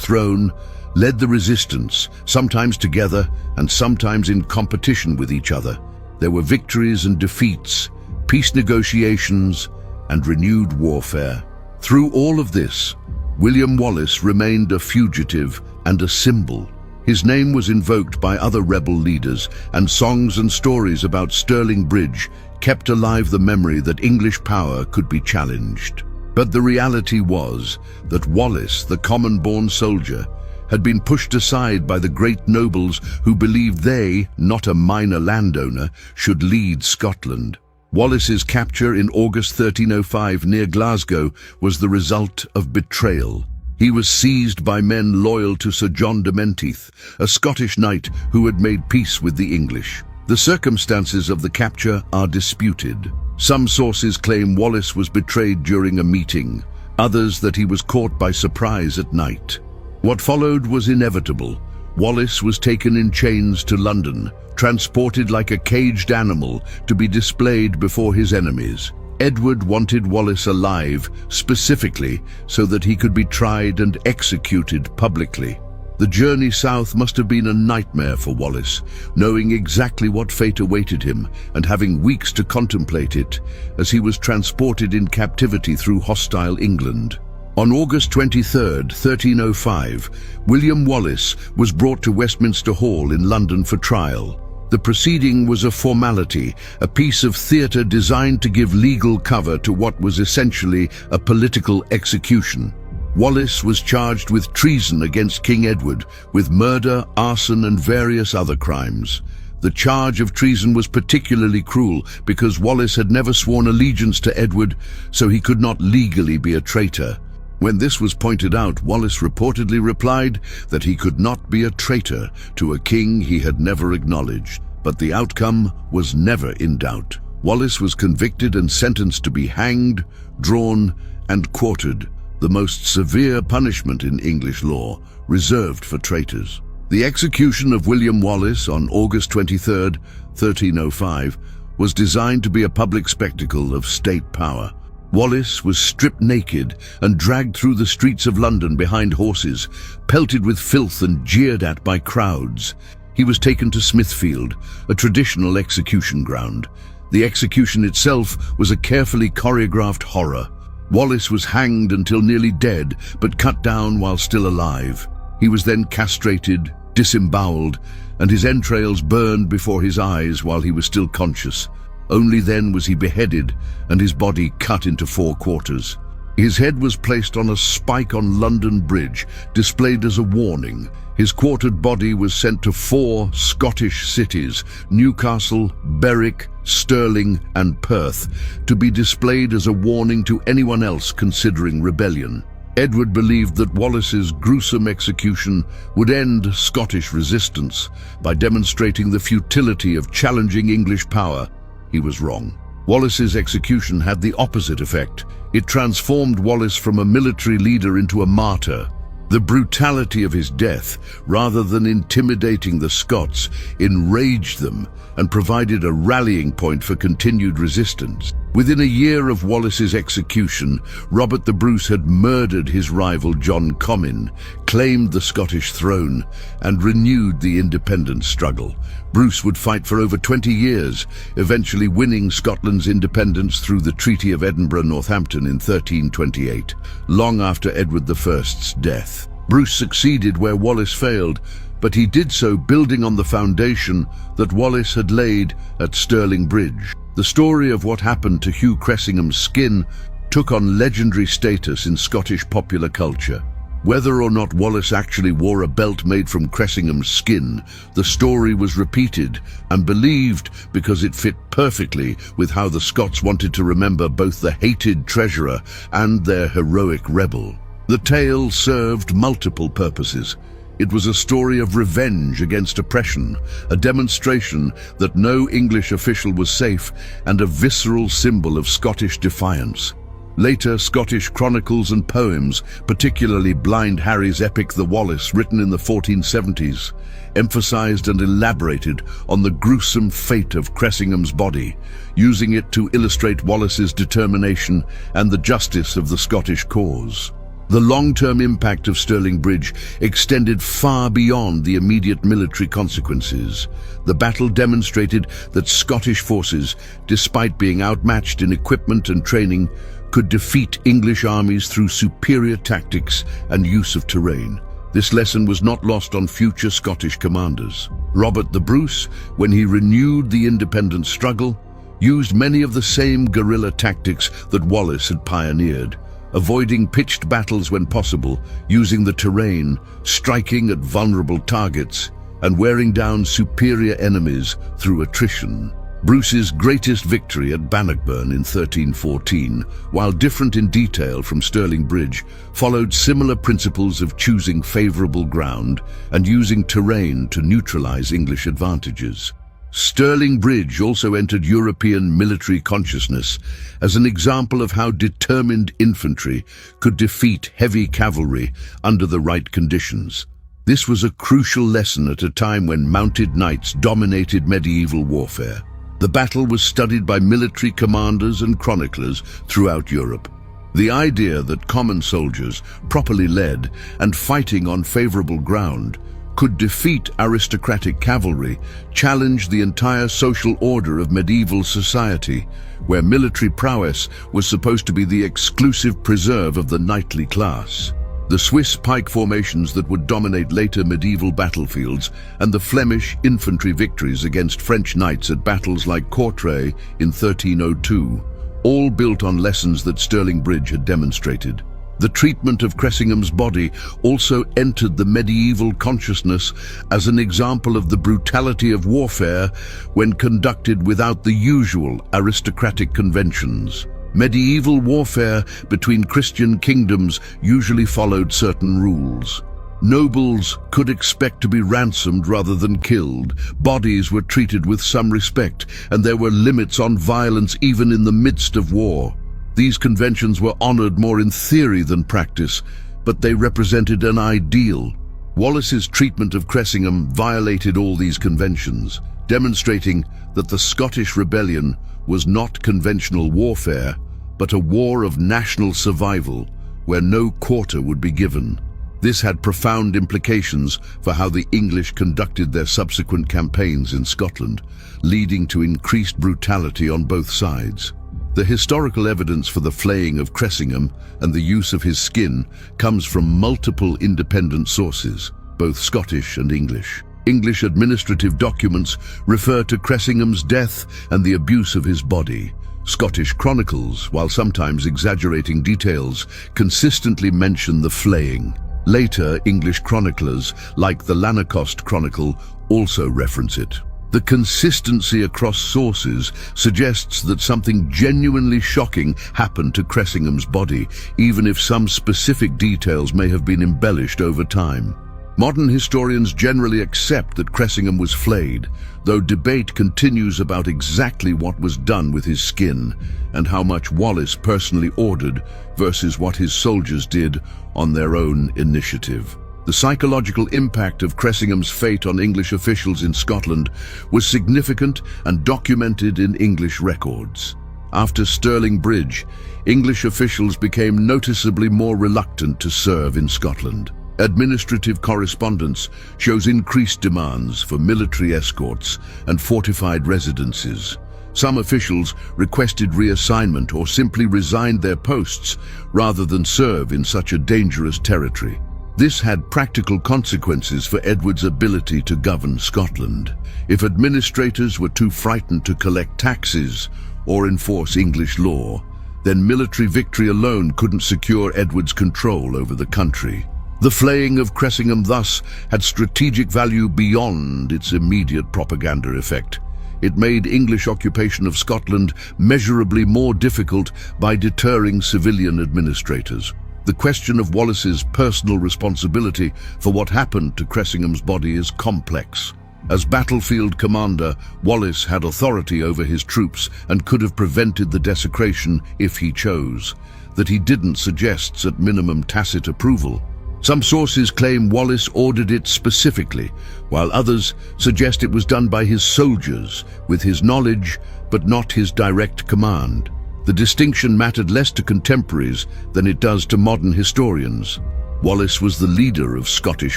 throne, led the resistance, sometimes together and sometimes in competition with each other. There were victories and defeats, peace negotiations, and renewed warfare. Through all of this, William Wallace remained a fugitive and a symbol. His name was invoked by other rebel leaders, and songs and stories about Stirling Bridge kept alive the memory that English power could be challenged. But the reality was that Wallace, the common-born soldier, had been pushed aside by the great nobles who believed they, not a minor landowner, should lead Scotland. Wallace's capture in August 1305 near Glasgow was the result of betrayal. He was seized by men loyal to Sir John de Menteith, a Scottish knight who had made peace with the English. The circumstances of the capture are disputed. Some sources claim Wallace was betrayed during a meeting, others that he was caught by surprise at night. What followed was inevitable. Wallace was taken in chains to London, transported like a caged animal to be displayed before his enemies. Edward wanted Wallace alive, specifically so that he could be tried and executed publicly. The journey south must have been a nightmare for Wallace, knowing exactly what fate awaited him and having weeks to contemplate it as he was transported in captivity through hostile England. On August 23, 1305, William Wallace was brought to Westminster Hall in London for trial. The proceeding was a formality, a piece of theatre designed to give legal cover to what was essentially a political execution. Wallace was charged with treason against King Edward, with murder, arson, and various other crimes. The charge of treason was particularly cruel because Wallace had never sworn allegiance to Edward, so he could not legally be a traitor. When this was pointed out, Wallace reportedly replied that he could not be a traitor to a king he had never acknowledged. But the outcome was never in doubt. Wallace was convicted and sentenced to be hanged, drawn, and quartered, the most severe punishment in English law, reserved for traitors. The execution of William Wallace on August 23, 1305, was designed to be a public spectacle of state power. Wallace was stripped naked and dragged through the streets of London behind horses, pelted with filth and jeered at by crowds. He was taken to Smithfield, a traditional execution ground. The execution itself was a carefully choreographed horror. Wallace was hanged until nearly dead, but cut down while still alive. He was then castrated, disemboweled, and his entrails burned before his eyes while he was still conscious. Only then was he beheaded and his body cut into 4 quarters. His head was placed on a spike on London Bridge, displayed as a warning. His quartered body was sent to 4 Scottish cities, Newcastle, Berwick, Stirling, and Perth, to be displayed as a warning to anyone else considering rebellion. Edward believed that Wallace's gruesome execution would end Scottish resistance by demonstrating the futility of challenging English power. He was wrong. Wallace's execution had the opposite effect. It transformed Wallace from a military leader into a martyr. The brutality of his death, rather than intimidating the Scots, enraged them and provided a rallying point for continued resistance. Within a year of Wallace's execution, Robert the Bruce had murdered his rival John Comyn, claimed the Scottish throne, and renewed the independence struggle. Bruce would fight for over 20 years, eventually winning Scotland's independence through the Treaty of Edinburgh-Northampton in 1328, long after Edward I's death. Bruce succeeded where Wallace failed, but he did so building on the foundation that Wallace had laid at Stirling Bridge. The story of what happened to Hugh Cressingham's skin took on legendary status in Scottish popular culture. Whether or not Wallace actually wore a belt made from Cressingham's skin, the story was repeated and believed because it fit perfectly with how the Scots wanted to remember both the hated treasurer and their heroic rebel. The tale served multiple purposes. It was a story of revenge against oppression, a demonstration that no English official was safe, and a visceral symbol of Scottish defiance. Later Scottish chronicles and poems, particularly Blind Harry's epic The Wallace, written in the 1470s, emphasized and elaborated on the gruesome fate of Cressingham's body, using it to illustrate Wallace's determination and the justice of the Scottish cause. The long-term impact of Stirling Bridge extended far beyond the immediate military consequences. The battle demonstrated that Scottish forces, despite being outmatched in equipment and training, could defeat English armies through superior tactics and use of terrain. This lesson was not lost on future Scottish commanders. Robert the Bruce, when he renewed the independence struggle, used many of the same guerrilla tactics that Wallace had pioneered, avoiding pitched battles when possible, using the terrain, striking at vulnerable targets, and wearing down superior enemies through attrition. Bruce's greatest victory at Bannockburn in 1314, while different in detail from Stirling Bridge, followed similar principles of choosing favorable ground and using terrain to neutralize English advantages. Stirling Bridge also entered European military consciousness as an example of how determined infantry could defeat heavy cavalry under the right conditions. This was a crucial lesson at a time when mounted knights dominated medieval warfare. The battle was studied by military commanders and chroniclers throughout Europe. The idea that common soldiers, properly led and fighting on favorable ground, could defeat aristocratic cavalry challenged the entire social order of medieval society, where military prowess was supposed to be the exclusive preserve of the knightly class. The Swiss pike formations that would dominate later medieval battlefields, and the Flemish infantry victories against French knights at battles like Courtrai in 1302, all built on lessons that Stirling Bridge had demonstrated. The treatment of Cressingham's body also entered the medieval consciousness as an example of the brutality of warfare when conducted without the usual aristocratic conventions. Medieval warfare between Christian kingdoms usually followed certain rules. Nobles could expect to be ransomed rather than killed, bodies were treated with some respect, and there were limits on violence even in the midst of war. These conventions were honored more in theory than practice, but they represented an ideal. Wallace's treatment of Cressingham violated all these conventions, demonstrating that the Scottish rebellion was not conventional warfare, but a war of national survival where no quarter would be given. This had profound implications for how the English conducted their subsequent campaigns in Scotland, leading to increased brutality on both sides. The historical evidence for the flaying of Cressingham and the use of his skin comes from multiple independent sources, both Scottish and English. English administrative documents refer to Cressingham's death and the abuse of his body. Scottish chronicles, while sometimes exaggerating details, consistently mention the flaying. Later English chroniclers, like the Lanercost Chronicle, also reference it. The consistency across sources suggests that something genuinely shocking happened to Cressingham's body, even if some specific details may have been embellished over time. Modern historians generally accept that Cressingham was flayed, though debate continues about exactly what was done with his skin and how much Wallace personally ordered versus what his soldiers did on their own initiative. The psychological impact of Cressingham's fate on English officials in Scotland was significant and documented in English records. After Stirling Bridge, English officials became noticeably more reluctant to serve in Scotland. Administrative correspondence shows increased demands for military escorts and fortified residences. Some officials requested reassignment or simply resigned their posts rather than serve in such a dangerous territory. This had practical consequences for Edward's ability to govern Scotland. If administrators were too frightened to collect taxes or enforce English law, then military victory alone couldn't secure Edward's control over the country. The flaying of Cressingham thus had strategic value beyond its immediate propaganda effect. It made English occupation of Scotland measurably more difficult by deterring civilian administrators. The question of Wallace's personal responsibility for what happened to Cressingham's body is complex. As battlefield commander, Wallace had authority over his troops and could have prevented the desecration if he chose. That he didn't suggests at minimum tacit approval. Some sources claim Wallace ordered it specifically, while others suggest it was done by his soldiers, with his knowledge but not his direct command. The distinction mattered less to contemporaries than it does to modern historians. Wallace was the leader of Scottish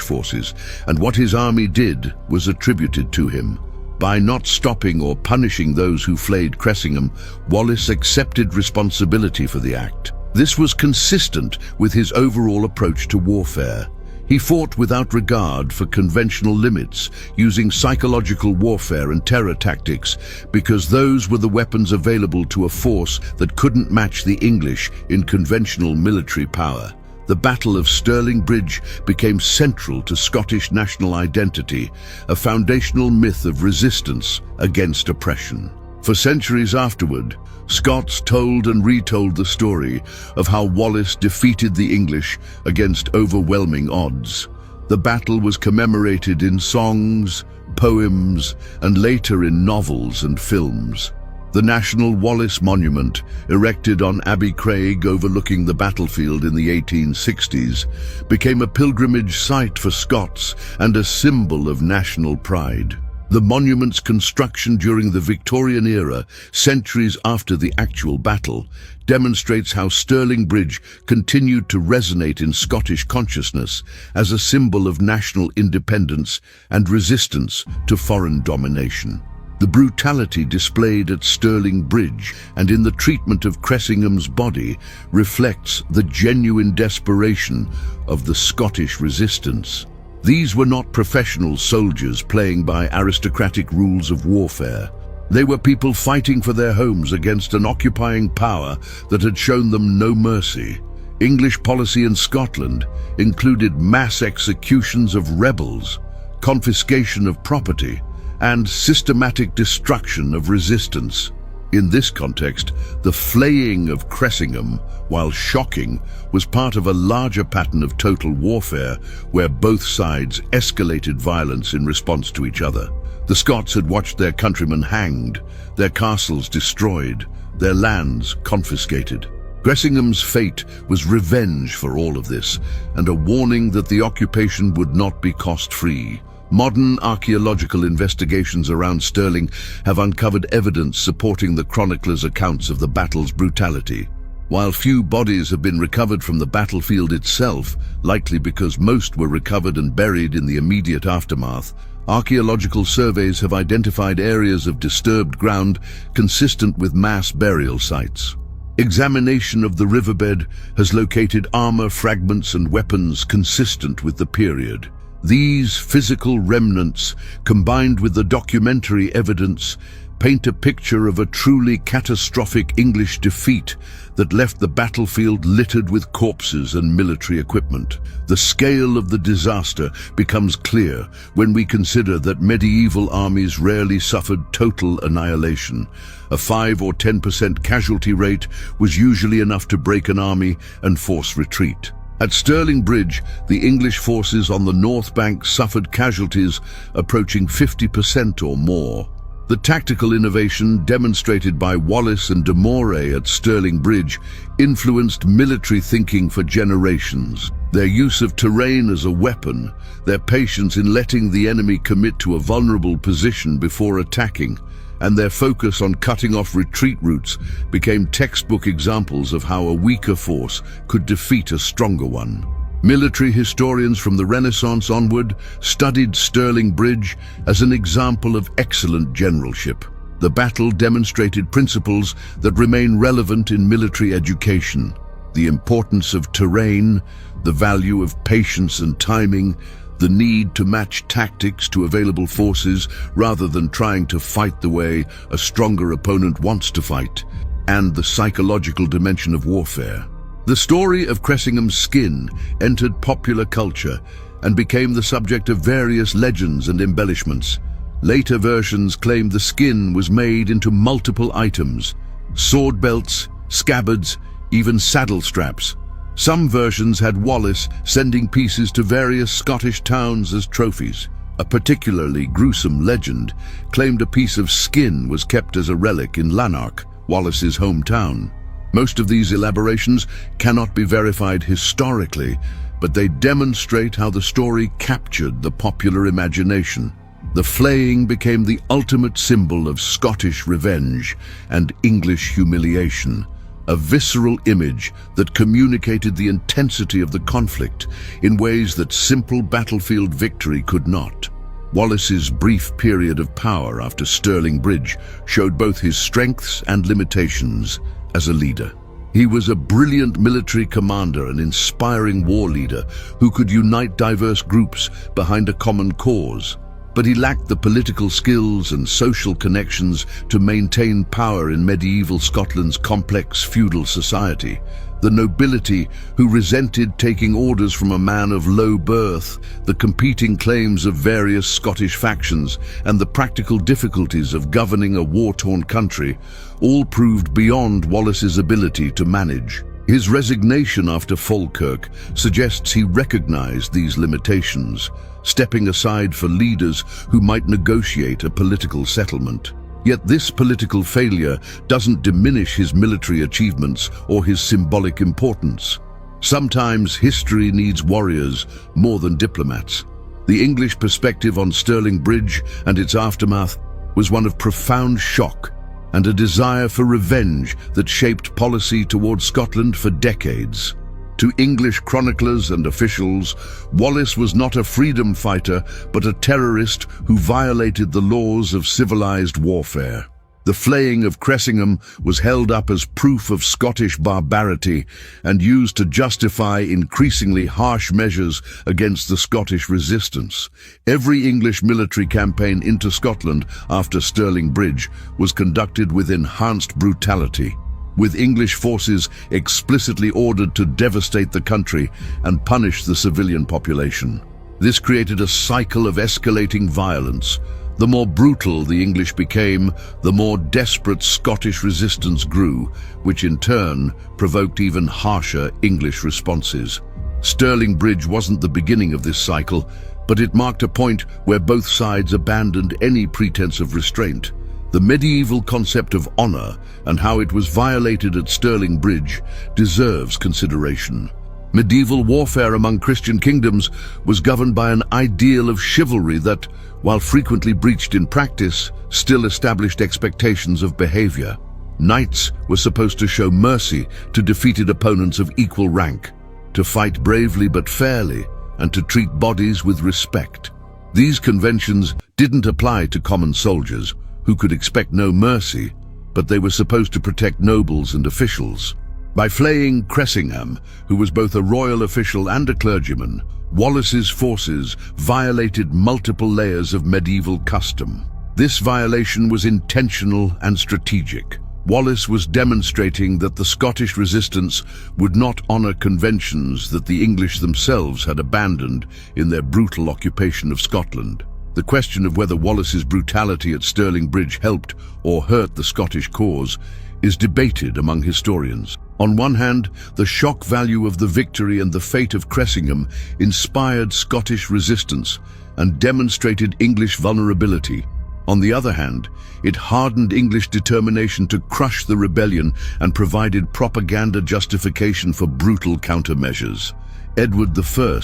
forces, and what his army did was attributed to him. By not stopping or punishing those who flayed Cressingham, Wallace accepted responsibility for the act. This was consistent with his overall approach to warfare. He fought without regard for conventional limits, using psychological warfare and terror tactics, because those were the weapons available to a force that couldn't match the English in conventional military power. The Battle of Stirling Bridge became central to Scottish national identity, a foundational myth of resistance against oppression. For centuries afterward, Scots told and retold the story of how Wallace defeated the English against overwhelming odds. The battle was commemorated in songs, poems, and later in novels and films. The National Wallace Monument, erected on Abbey Craig overlooking the battlefield in the 1860s, became a pilgrimage site for Scots and a symbol of national pride. The monument's construction during the Victorian era, centuries after the actual battle, demonstrates how Stirling Bridge continued to resonate in Scottish consciousness as a symbol of national independence and resistance to foreign domination. The brutality displayed at Stirling Bridge and in the treatment of Cressingham's body reflects the genuine desperation of the Scottish resistance. These were not professional soldiers playing by aristocratic rules of warfare. They were people fighting for their homes against an occupying power that had shown them no mercy. English policy in Scotland included mass executions of rebels, confiscation of property, and systematic destruction of resistance. In this context, the flaying of Cressingham, while shocking, was part of a larger pattern of total warfare where both sides escalated violence in response to each other. The Scots had watched their countrymen hanged, their castles destroyed, their lands confiscated. Cressingham's fate was revenge for all of this, and a warning that the occupation would not be cost-free. Modern archaeological investigations around Stirling have uncovered evidence supporting the chronicler's accounts of the battle's brutality. While few bodies have been recovered from the battlefield itself, likely because most were recovered and buried in the immediate aftermath, archaeological surveys have identified areas of disturbed ground consistent with mass burial sites. Examination of the riverbed has located armor fragments and weapons consistent with the period. These physical remnants, combined with the documentary evidence, paint a picture of a truly catastrophic English defeat that left the battlefield littered with corpses and military equipment. The scale of the disaster becomes clear when we consider that medieval armies rarely suffered total annihilation. A 5 or 10% casualty rate was usually enough to break an army and force retreat. At Stirling Bridge, the English forces on the north bank suffered casualties approaching 50% or more. The tactical innovation demonstrated by Wallace and de Moray at Stirling Bridge influenced military thinking for generations. Their use of terrain as a weapon, their patience in letting the enemy commit to a vulnerable position before attacking, and their focus on cutting off retreat routes became textbook examples of how a weaker force could defeat a stronger one. Military historians from the Renaissance onward studied Stirling Bridge as an example of excellent generalship. The battle demonstrated principles that remain relevant in military education: the importance of terrain, the value of patience and timing, the need to match tactics to available forces rather than trying to fight the way a stronger opponent wants to fight, and the psychological dimension of warfare. The story of Cressingham's skin entered popular culture and became the subject of various legends and embellishments. Later versions claimed the skin was made into multiple items: sword belts, scabbards, even saddle straps. Some versions had Wallace sending pieces to various Scottish towns as trophies. A particularly gruesome legend claimed a piece of skin was kept as a relic in Lanark, Wallace's hometown. Most of these elaborations cannot be verified historically, but they demonstrate how the story captured the popular imagination. The flaying became the ultimate symbol of Scottish revenge and English humiliation, a visceral image that communicated the intensity of the conflict in ways that simple battlefield victory could not. Wallace's brief period of power after Stirling Bridge showed both his strengths and limitations as a leader. He was a brilliant military commander, an inspiring war leader who could unite diverse groups behind a common cause. But he lacked the political skills and social connections to maintain power in medieval Scotland's complex feudal society. The nobility, who resented taking orders from a man of low birth, the competing claims of various Scottish factions, and the practical difficulties of governing a war-torn country, all proved beyond Wallace's ability to manage. His resignation after Falkirk suggests he recognized these limitations, stepping aside for leaders who might negotiate a political settlement. Yet this political failure doesn't diminish his military achievements or his symbolic importance. Sometimes history needs warriors more than diplomats. The English perspective on Stirling Bridge and its aftermath was one of profound shock and a desire for revenge that shaped policy towards Scotland for decades. To English chroniclers and officials, Wallace was not a freedom fighter, but a terrorist who violated the laws of civilized warfare. The flaying of Cressingham was held up as proof of Scottish barbarity and used to justify increasingly harsh measures against the Scottish resistance. Every English military campaign into Scotland after Stirling Bridge was conducted with enhanced brutality, with English forces explicitly ordered to devastate the country and punish the civilian population. This created a cycle of escalating violence. The more brutal the English became, the more desperate Scottish resistance grew, which in turn provoked even harsher English responses. Stirling Bridge wasn't the beginning of this cycle, but it marked a point where both sides abandoned any pretense of restraint. The medieval concept of honor and how it was violated at Stirling Bridge deserves consideration. Medieval warfare among Christian kingdoms was governed by an ideal of chivalry that, while frequently breached in practice, still established expectations of behavior. Knights were supposed to show mercy to defeated opponents of equal rank, to fight bravely but fairly, and to treat bodies with respect. These conventions didn't apply to common soldiers, who could expect no mercy, but they were supposed to protect nobles and officials. By flaying Cressingham, who was both a royal official and a clergyman, Wallace's forces violated multiple layers of medieval custom. This violation was intentional and strategic. Wallace was demonstrating that the Scottish resistance would not honor conventions that the English themselves had abandoned in their brutal occupation of Scotland. The question of whether Wallace's brutality at Stirling Bridge helped or hurt the Scottish cause is debated among historians. On one hand, the shock value of the victory and the fate of Cressingham inspired Scottish resistance and demonstrated English vulnerability. On the other hand, it hardened English determination to crush the rebellion and provided propaganda justification for brutal countermeasures. Edward I,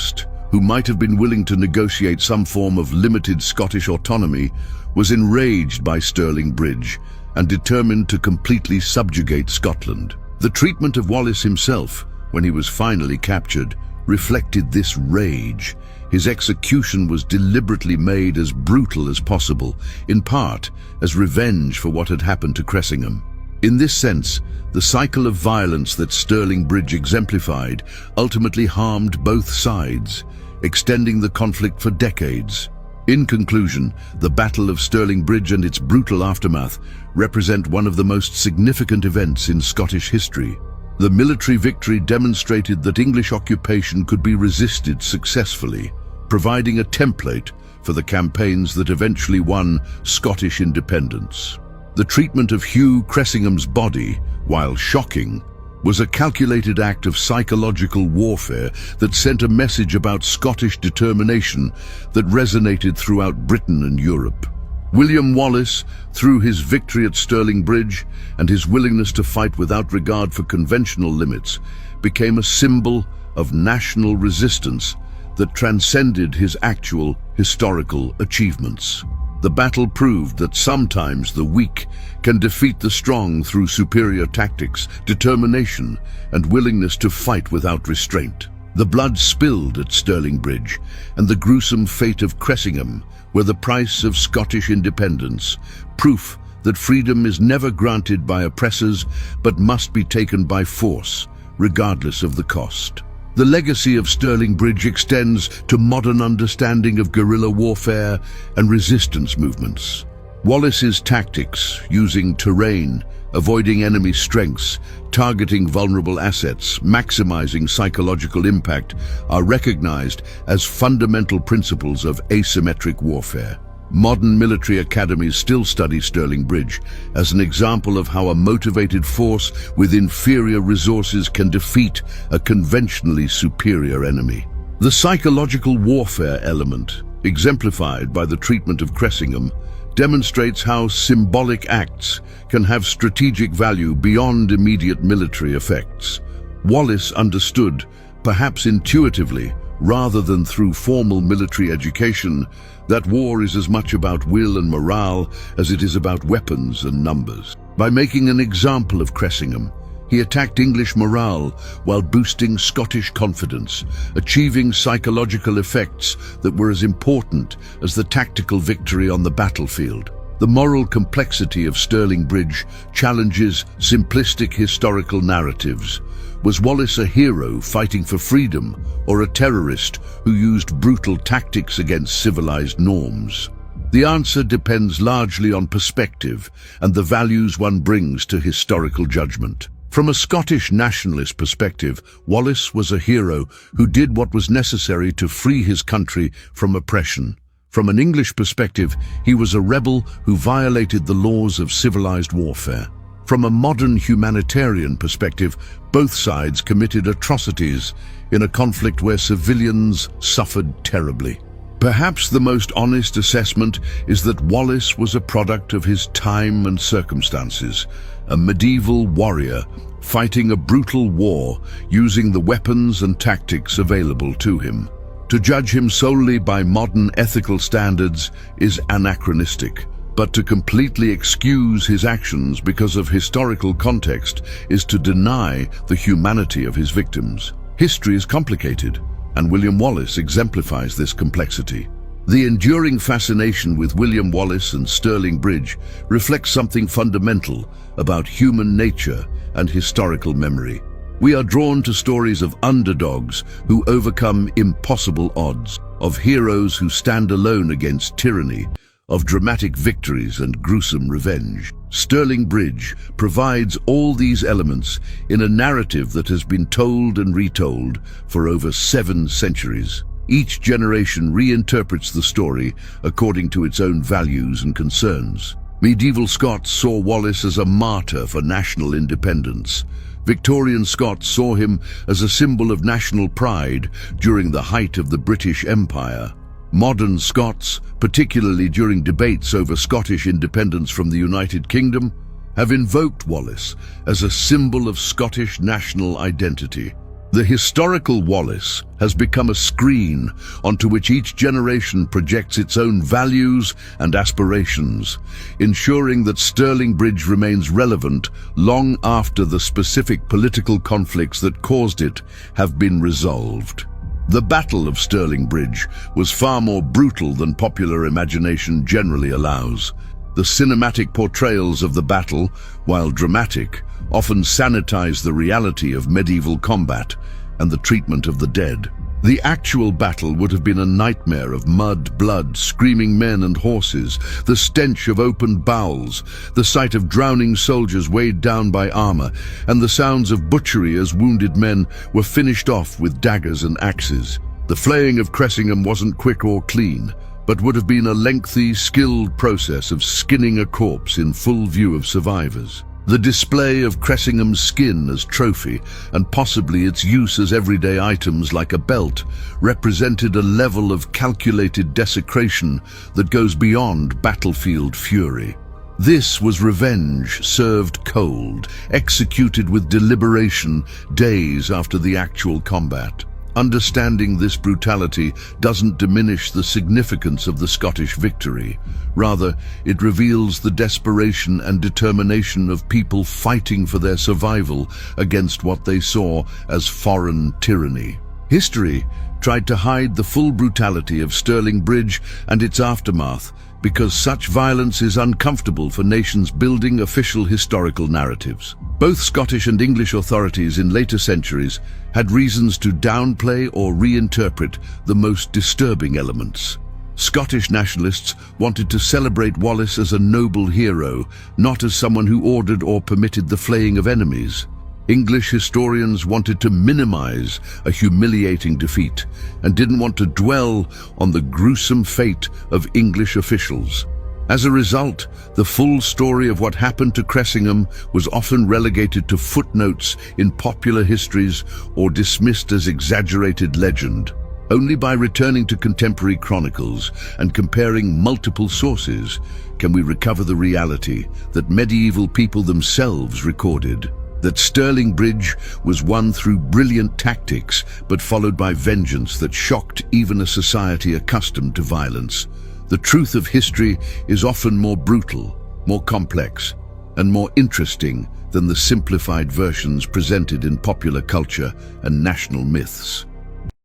who might have been willing to negotiate some form of limited Scottish autonomy, was enraged by Stirling Bridge and determined to completely subjugate Scotland. The treatment of Wallace himself, when he was finally captured, reflected this rage. His execution was deliberately made as brutal as possible, in part as revenge for what had happened to Cressingham. In this sense, the cycle of violence that Stirling Bridge exemplified ultimately harmed both sides, extending the conflict for decades. In conclusion, the Battle of Stirling Bridge and its brutal aftermath represent one of the most significant events in Scottish history. The military victory demonstrated that English occupation could be resisted successfully, providing a template for the campaigns that eventually won Scottish independence. The treatment of Hugh Cressingham's body, while shocking, was a calculated act of psychological warfare that sent a message about Scottish determination that resonated throughout Britain and Europe. William Wallace, through his victory at Stirling Bridge and his willingness to fight without regard for conventional limits, became a symbol of national resistance that transcended his actual historical achievements. The battle proved that sometimes the weak can defeat the strong through superior tactics, determination, and willingness to fight without restraint. The blood spilled at Stirling Bridge and the gruesome fate of Cressingham were the price of Scottish independence, proof that freedom is never granted by oppressors but must be taken by force, regardless of the cost. The legacy of Stirling Bridge extends to modern understanding of guerrilla warfare and resistance movements. Wallace's tactics, using terrain, avoiding enemy strengths, targeting vulnerable assets, maximizing psychological impact, are recognized as fundamental principles of asymmetric warfare. Modern military academies still study Stirling Bridge as an example of how a motivated force with inferior resources can defeat a conventionally superior enemy. The psychological warfare element, exemplified by the treatment of Cressingham, demonstrates how symbolic acts can have strategic value beyond immediate military effects. Wallace understood, perhaps intuitively, rather than through formal military education, that war is as much about will and morale as it is about weapons and numbers. By making an example of Cressingham, he attacked English morale while boosting Scottish confidence, achieving psychological effects that were as important as the tactical victory on the battlefield. The moral complexity of Stirling Bridge challenges simplistic historical narratives. Was Wallace a hero fighting for freedom, or a terrorist who used brutal tactics against civilized norms? The answer depends largely on perspective and the values one brings to historical judgment. From a Scottish nationalist perspective, Wallace was a hero who did what was necessary to free his country from oppression. From an English perspective, he was a rebel who violated the laws of civilized warfare. From a modern humanitarian perspective, both sides committed atrocities in a conflict where civilians suffered terribly. Perhaps the most honest assessment is that Wallace was a product of his time and circumstances, a medieval warrior fighting a brutal war using the weapons and tactics available to him. To judge him solely by modern ethical standards is anachronistic, but to completely excuse his actions because of historical context is to deny the humanity of his victims. History is complicated, and William Wallace exemplifies this complexity. The enduring fascination with William Wallace and Stirling Bridge reflects something fundamental about human nature and historical memory. We are drawn to stories of underdogs who overcome impossible odds, of heroes who stand alone against tyranny, of dramatic victories and gruesome revenge. Stirling Bridge provides all these elements in a narrative that has been told and retold for over 7 centuries. Each generation reinterprets the story according to its own values and concerns. Medieval Scots saw Wallace as a martyr for national independence. Victorian Scots saw him as a symbol of national pride during the height of the British Empire. Modern Scots, particularly during debates over Scottish independence from the United Kingdom, have invoked Wallace as a symbol of Scottish national identity. The historical Wallace has become a screen onto which each generation projects its own values and aspirations, ensuring that Stirling Bridge remains relevant long after the specific political conflicts that caused it have been resolved. The Battle of Stirling Bridge was far more brutal than popular imagination generally allows. The cinematic portrayals of the battle, while dramatic, often sanitize the reality of medieval combat and the treatment of the dead. The actual battle would have been a nightmare of mud, blood, screaming men and horses, the stench of open bowels, the sight of drowning soldiers weighed down by armor, and the sounds of butchery as wounded men were finished off with daggers and axes. The flaying of Cressingham wasn't quick or clean, but would have been a lengthy, skilled process of skinning a corpse in full view of survivors. The display of Cressingham's skin as trophy, and possibly its use as everyday items like a belt, represented a level of calculated desecration that goes beyond battlefield fury. This was revenge served cold, executed with deliberation days after the actual combat. Understanding this brutality doesn't diminish the significance of the Scottish victory. Rather, it reveals the desperation and determination of people fighting for their survival against what they saw as foreign tyranny. History tried to hide the full brutality of Stirling Bridge and its aftermath because such violence is uncomfortable for nations building official historical narratives. Both Scottish and English authorities in later centuries had reasons to downplay or reinterpret the most disturbing elements. Scottish nationalists wanted to celebrate Wallace as a noble hero, not as someone who ordered or permitted the flaying of enemies. English historians wanted to minimize a humiliating defeat and didn't want to dwell on the gruesome fate of English officials. As a result, the full story of what happened to Cressingham was often relegated to footnotes in popular histories or dismissed as exaggerated legend. Only by returning to contemporary chronicles and comparing multiple sources can we recover the reality that medieval people themselves recorded. That Stirling Bridge was won through brilliant tactics, but followed by vengeance that shocked even a society accustomed to violence. The truth of history is often more brutal, more complex, and more interesting than the simplified versions presented in popular culture and national myths.